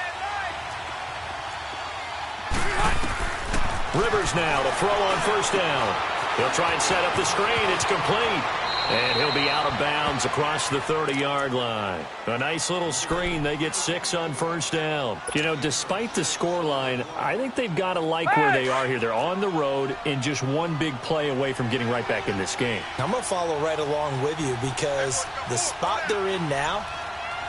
Rivers now to throw on 1st down. He'll try and set up the screen. It's complete. And he'll be out of bounds across the 30-yard line. A nice little screen. They get 6 on 1st down. You know, despite the scoreline, I think they've got to like where they are here. They're on the road and just one big play away from getting right back in this game. I'm going to follow right along with you because the spot they're in now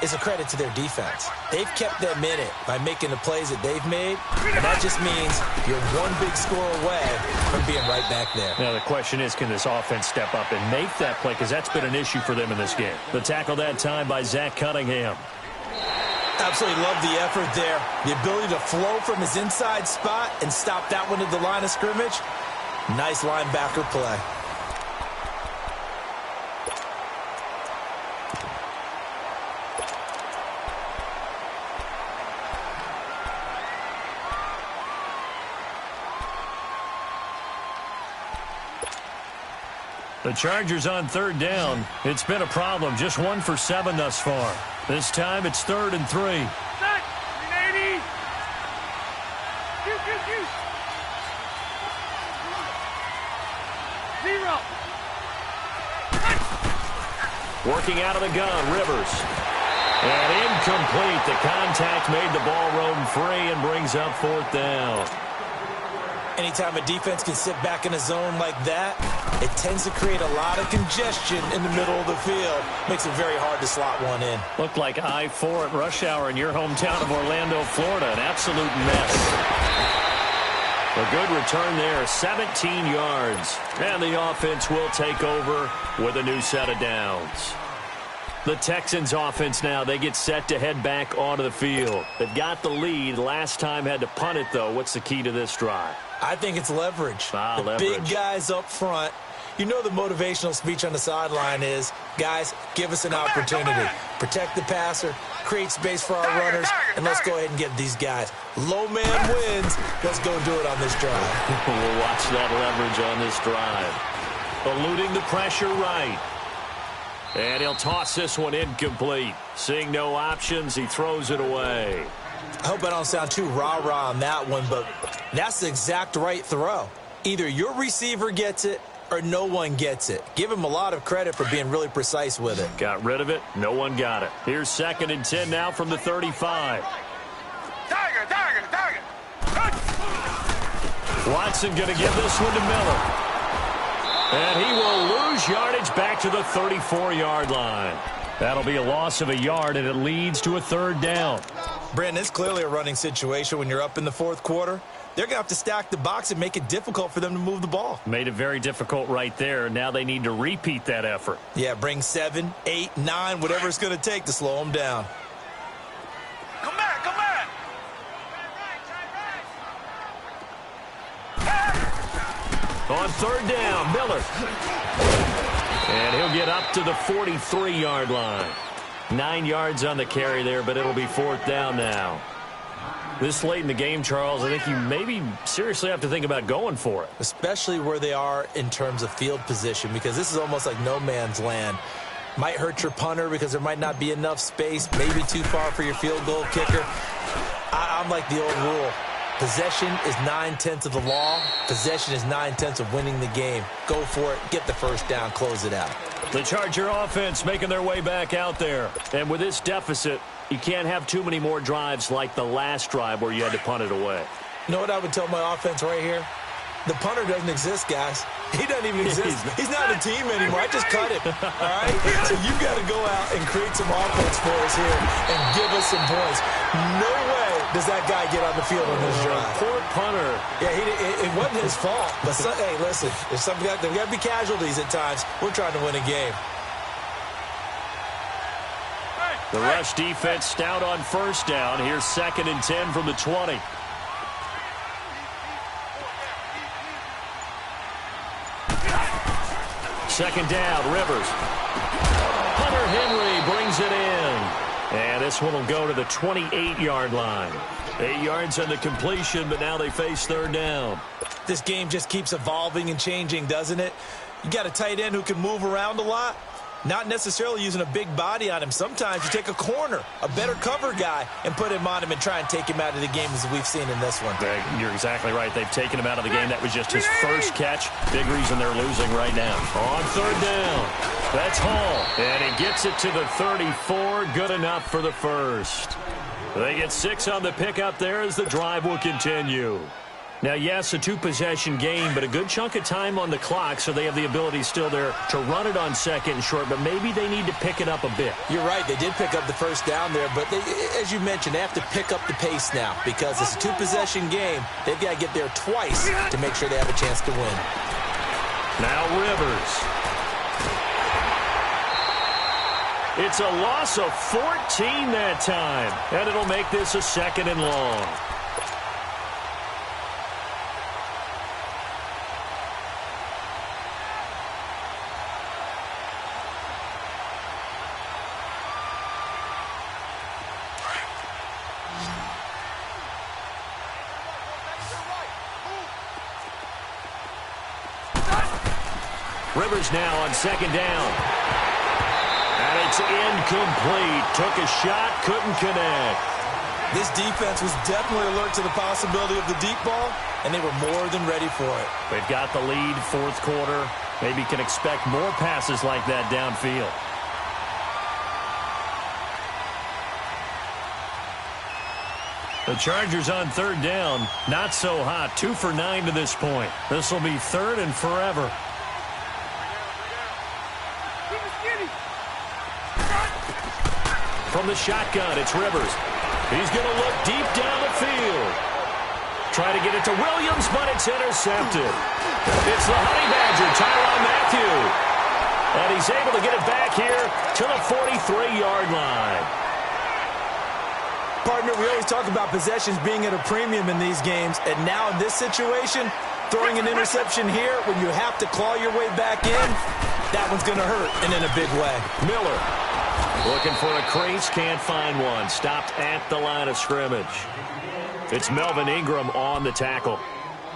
is a credit to their defense. They've kept them in it by making the plays that they've made, and that just means you're one big score away from being right back there. Now the question is, can this offense step up and make that play? Because that's been an issue for them in this game. The tackle that time by Zach Cunningham. Absolutely love the effort there. The ability to flow from his inside spot and stop that one at the line of scrimmage. Nice linebacker play. The Chargers on 3rd down. It's been a problem. Just 1 for 7 thus far. This time it's 3rd and 3. Set. 380. Shoot. 0. Working out of the gun, Rivers. And incomplete. The contact made the ball roam free and brings up 4th down. Anytime a defense can sit back in a zone like that, it tends to create a lot of congestion in the middle of the field. Makes it very hard to slot one in. Looked like I-4 at rush hour in your hometown of Orlando, Florida. An absolute mess. A good return there, 17 yards. And the offense will take over with a new set of downs. The Texans offense now, they get set to head back onto the field. They've got the lead. Last time had to punt it, though. What's the key to this drive? I think it's leverage. Leverage. Big guys up front. You know the motivational speech on the sideline is, guys, give us an opportunity. Protect the passer, create space for our runners, and let's go ahead and get these guys. Low man wins. Let's go do it on this drive. We'll watch that leverage on this drive. Eluding the pressure right. And he'll toss this one incomplete. Seeing no options, he throws it away. I hope I don't sound too rah-rah on that one, but that's the exact right throw. Either your receiver gets it or no one gets it. Give him a lot of credit for being really precise with it. Got rid of it. No one got it. Here's 2nd and 10 now from the 35. Tiger. Watson going to give this one to Miller. And he will lose yardage back to the 34-yard line. That'll be a loss of a yard, and it leads to a 3rd down. Brandon, it's clearly a running situation when you're up in the 4th quarter. They're going to have to stack the box and make it difficult for them to move the ball. Made it very difficult right there. Now they need to repeat that effort. Yeah, bring 7, 8, 9, whatever it's going to take to slow them down. Come back. On 3rd down, Miller. And he'll get up to the 43-yard line. 9 yards on the carry there, but it'll be 4th down now. This late in the game, Charles, I think you maybe seriously have to think about going for it. Especially where they are in terms of field position, because this is almost like no man's land. Might hurt your punter because there might not be enough space, maybe too far for your field goal kicker. I'm like the old rule. Possession is 9/10 of the law. Possession is 9/10 of winning the game. Go for it. Get the first down. Close it out. The Charger offense making their way back out there. And with this deficit, you can't have too many more drives like the last drive where you had to punt it away. You know what I would tell my offense right here? The punter doesn't exist, guys. He doesn't even exist. He's not a team anymore. I just cut him. All right? So you've got to go out and create some offense for us here and give us some points. No way does that guy get on the field on this drive. Poor punter. Yeah, it wasn't his fault. But, hey, listen, there's got to be casualties at times. We're trying to win a game. The rush defense stout on first down. Here's 2nd and 10 from the 20. Second down, Rivers. Hunter Henry brings it in. And this one will go to the 28-yard line. 8 yards on the completion, but now they face 3rd down. This game just keeps evolving and changing, doesn't it? You got a tight end who can move around a lot. Not necessarily using a big body on him. Sometimes you take a corner, a better cover guy, and put him on him and try and take him out of the game as we've seen in this one. You're exactly right. They've taken him out of the game. That was just his first catch. Big reason they're losing right now. On 3rd down, that's Hall. And he gets it to the 34. Good enough for the first. They get 6 on the pickup there as the drive will continue. Now, yes, a 2-possession game, but a good chunk of time on the clock, so they have the ability still there to run it on 2nd and short, but maybe they need to pick it up a bit. You're right. They did pick up the first down there, but as you mentioned, they have to pick up the pace now because it's a 2-possession game. They've got to get there twice to make sure they have a chance to win. Now Rivers. It's a loss of 14 that time, and it'll make this a 2nd and long. Rivers now on 2nd down. And it's incomplete. Took a shot, couldn't connect. This defense was definitely alert to the possibility of the deep ball, and they were more than ready for it. They've got the lead, 4th quarter. Maybe can expect more passes like that downfield. The Chargers on 3rd down. Not so hot. 2 for 9 to this point. This will be 3rd and forever. From the shotgun, it's Rivers. He's going to look deep down the field. Try to get it to Williams, but it's intercepted. It's the Honey Badger, Tyrann Mathieu. And he's able to get it back here to the 43-yard line. Partner, we always talk about possessions being at a premium in these games, and now in this situation, throwing an interception here when you have to claw your way back in, that one's going to hurt, and in a big way. Miller looking for a crease, can't find one. Stopped at the line of scrimmage. It's Melvin Ingram on the tackle.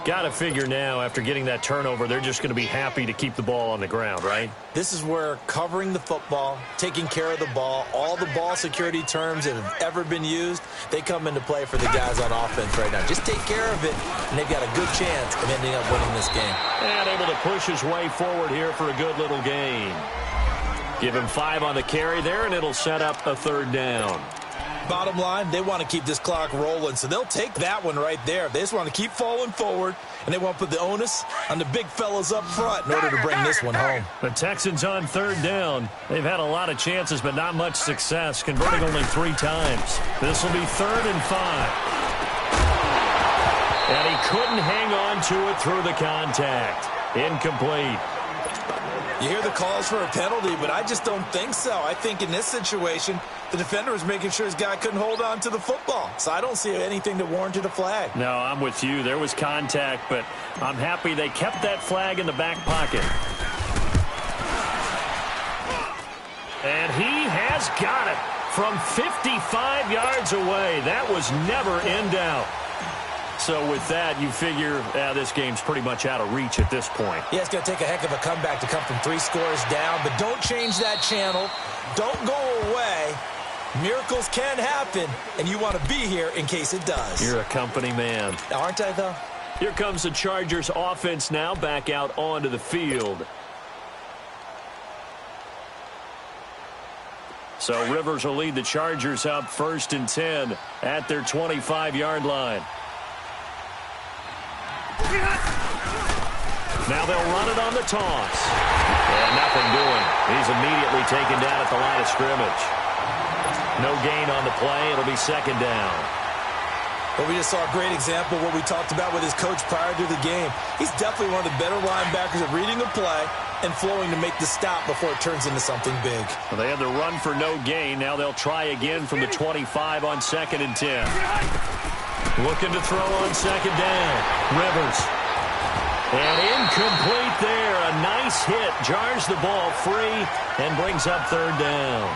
Got to figure now, after getting that turnover, they're just going to be happy to keep the ball on the ground, right? This is where covering the football, taking care of the ball, all the ball security terms that have ever been used, they come into play for the guys on offense right now. Just take care of it, and they've got a good chance of ending up winning this game. And able to push his way forward here for a good little gain. Give him 5 on the carry there, and it'll set up a 3rd down. Bottom line, they want to keep this clock rolling, so they'll take that one right there. They just want to keep falling forward, and they want to put the onus on the big fellas up front in order to bring this one home. The Texans on 3rd down. They've had a lot of chances, but not much success, converting only 3 times. This will be 3rd and 5. And he couldn't hang on to it through the contact. Incomplete. You hear the calls for a penalty, but I just don't think so. I think in this situation, the defender was making sure his guy couldn't hold on to the football. So I don't see anything that warranted a flag. No, I'm with you. There was contact, but I'm happy they kept that flag in the back pocket. And he has got it. from 55 yards away. That was never in doubt. So with that, you figure this game's pretty much out of reach at this point. Yeah, it's going to take a heck of a comeback to come from 3 scores down, but don't change that channel. Don't go away. Miracles can happen, and you want to be here in case it does. You're a company man. Aren't I, though? Here comes the Chargers offense now back out onto the field. So Rivers will lead the Chargers up 1st and 10 at their 25-yard line. Now they'll run it on the toss. And nothing doing. He's immediately taken down at the line of scrimmage. No gain on the play. It'll be 2nd down. Well, we just saw a great example of what we talked about with his coach prior to the game. He's definitely one of the better linebackers at reading a play and flowing to make the stop before it turns into something big. Well, they had the run for no gain. Now they'll try again from the 25 on 2nd and 10. Looking to throw on 2nd down. Rivers. And incomplete there. A nice hit. Jars the ball free and brings up 3rd down.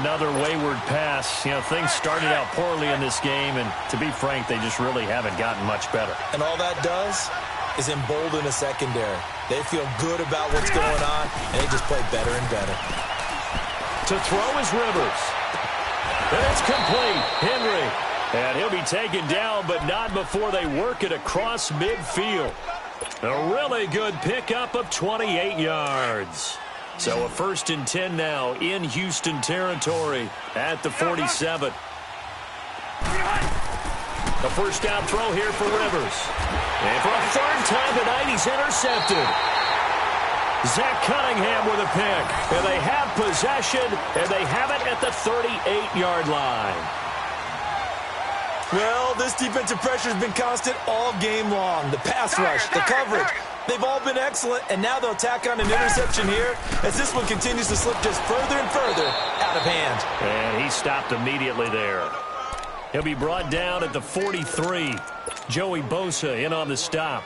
Another wayward pass. You know, things started out poorly in this game, and to be frank, they just really haven't gotten much better. And all that does is embolden a secondary. They feel good about what's going on, and they just play better and better. To throw is Rivers. And it's complete. Henry. And he'll be taken down, but not before they work it across midfield. A really good pickup of 28 yards. So a 1st and 10 now in Houston territory at the 47. A 1st down throw here for Rivers. And for a 3rd time tonight, he's intercepted. Zach Cunningham with a pick. And they have possession, and they have it at the 38-yard line. Well, this defensive pressure has been constant all game long. The pass rush, the coverage, they've all been excellent, and now they'll tack on an interception here as this one continues to slip just further and further out of hand. And he stopped immediately there. He'll be brought down at the 43. Joey Bosa in on the stop.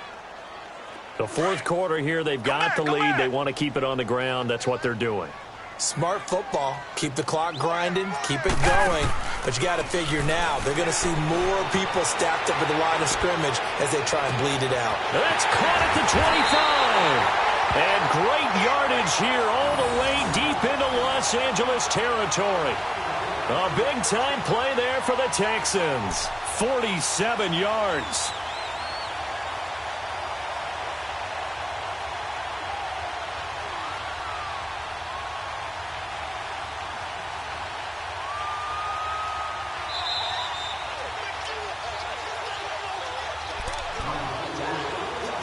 The 4th quarter here, they've got the lead. They want to keep it on the ground. That's what they're doing. Smart football. Keep the clock grinding. Keep it going. But you got to figure now, they're going to see more people stacked up at the line of scrimmage as they try and bleed it out. That's caught at the 25. And great yardage here all the way deep into Los Angeles territory. A big-time play there for the Texans. 47 yards.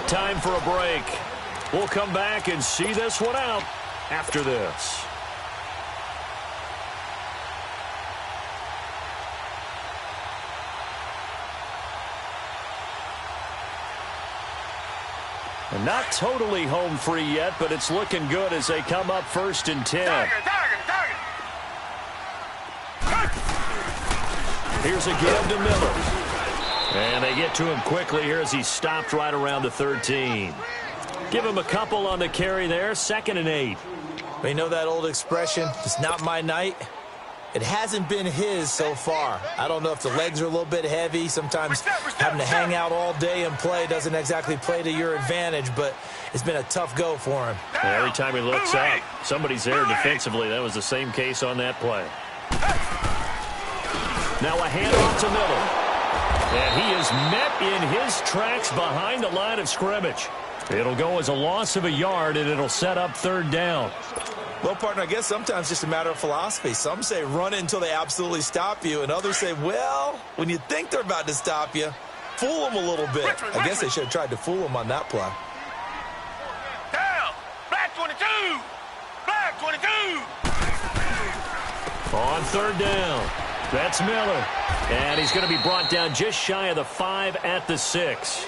Time for a break. We'll come back and see this one out after this. And not totally home free yet, but it's looking good as they come up 1st and 10. Here's a give to Miller. And they get to him quickly here as he stopped right around the 13. Give him a couple on the carry there. 2nd and 8. You know that old expression, it's not my night? It hasn't been his so far. I don't know if the legs are a little bit heavy. Sometimes having to hang out all day and play doesn't exactly play to your advantage, but it's been a tough go for him. And every time he looks up, somebody's there defensively. That was the same case on that play. Now a handoff to Miller. And he is met in his tracks behind the line of scrimmage. It'll go as a loss of a yard, and it'll set up 3rd down. Well, partner, I guess sometimes it's just a matter of philosophy. Some say run it until they absolutely stop you, and others say, well, when you think they're about to stop you, fool them a little bit. I guess they should have tried to fool them on that play. Down. Black 22. Black 22. On 3rd down. That's Miller. And he's going to be brought down just shy of the 5 at the 6.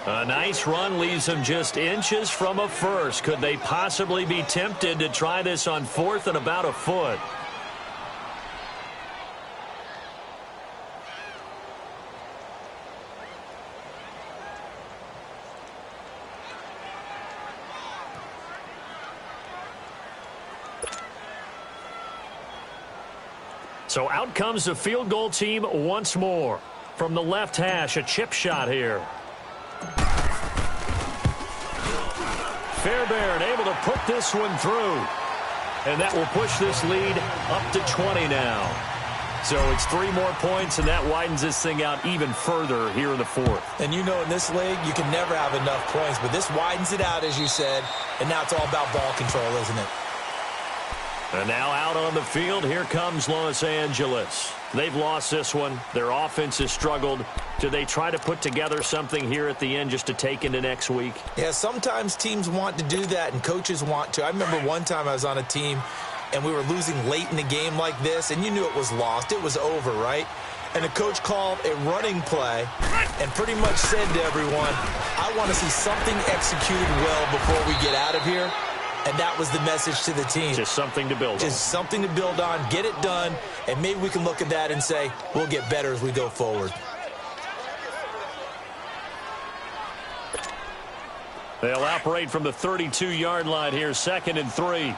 A nice run leaves him just inches from a first. Could they possibly be tempted to try this on 4th and about a foot? So out comes the field goal team once more. From the left hash, a chip shot here. Fairbairn able to put this one through. And that will push this lead up to 20 now. So it's 3 more points, and that widens this thing out even further here in the fourth. And you know in this league, you can never have enough points, but this widens it out, as you said, and now it's all about ball control, isn't it? And now out on the field, here comes Los Angeles. They've lost this one. Their offense has struggled. Do they try to put together something here at the end just to take into next week? Yeah, sometimes teams want to do that, and coaches want to. I remember one time I was on a team, and we were losing late in the game like this, and you knew it was lost. It was over, right? And the coach called a running play and pretty much said to everyone, I want to see something executed well before we get out of here. And that was the message to the team. Just something to build on. Just something to build on, get it done, and maybe we can look at that and say, we'll get better as we go forward. They'll operate from the 32-yard line here, 2nd and 3.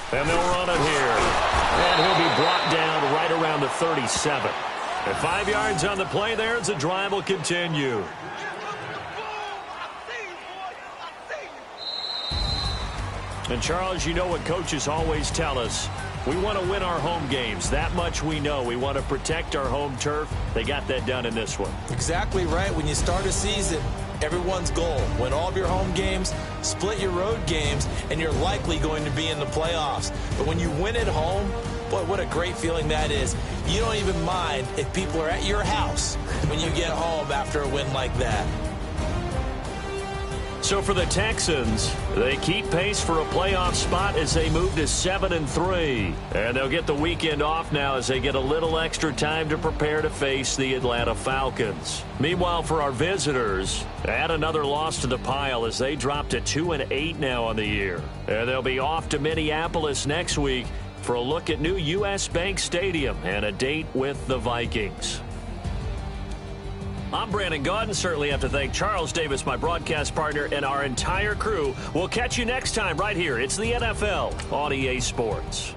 And they'll run it here. And he'll be brought down right around the 37. And 5 yards on the play there as the drive will continue. And, Charles, you know what coaches always tell us. We want to win our home games. That much we know. We want to protect our home turf. They got that done in this one. Exactly right. When you start a season, everyone's goal, win all of your home games, split your road games, and you're likely going to be in the playoffs. But when you win at home, boy, what a great feeling that is. You don't even mind if people are at your house when you get home after a win like that. So for the Texans, they keep pace for a playoff spot as they move to 7 and 3. And they'll get the weekend off now as they get a little extra time to prepare to face the Atlanta Falcons. Meanwhile, for our visitors, add another loss to the pile as they drop to 2 and 8 now on the year. And they'll be off to Minneapolis next week for a look at new U.S. Bank Stadium and a date with the Vikings. I'm Brandon Gaudin. Certainly have to thank Charles Davis, my broadcast partner, and our entire crew. We'll catch you next time right here. It's the NFL on EA Sports.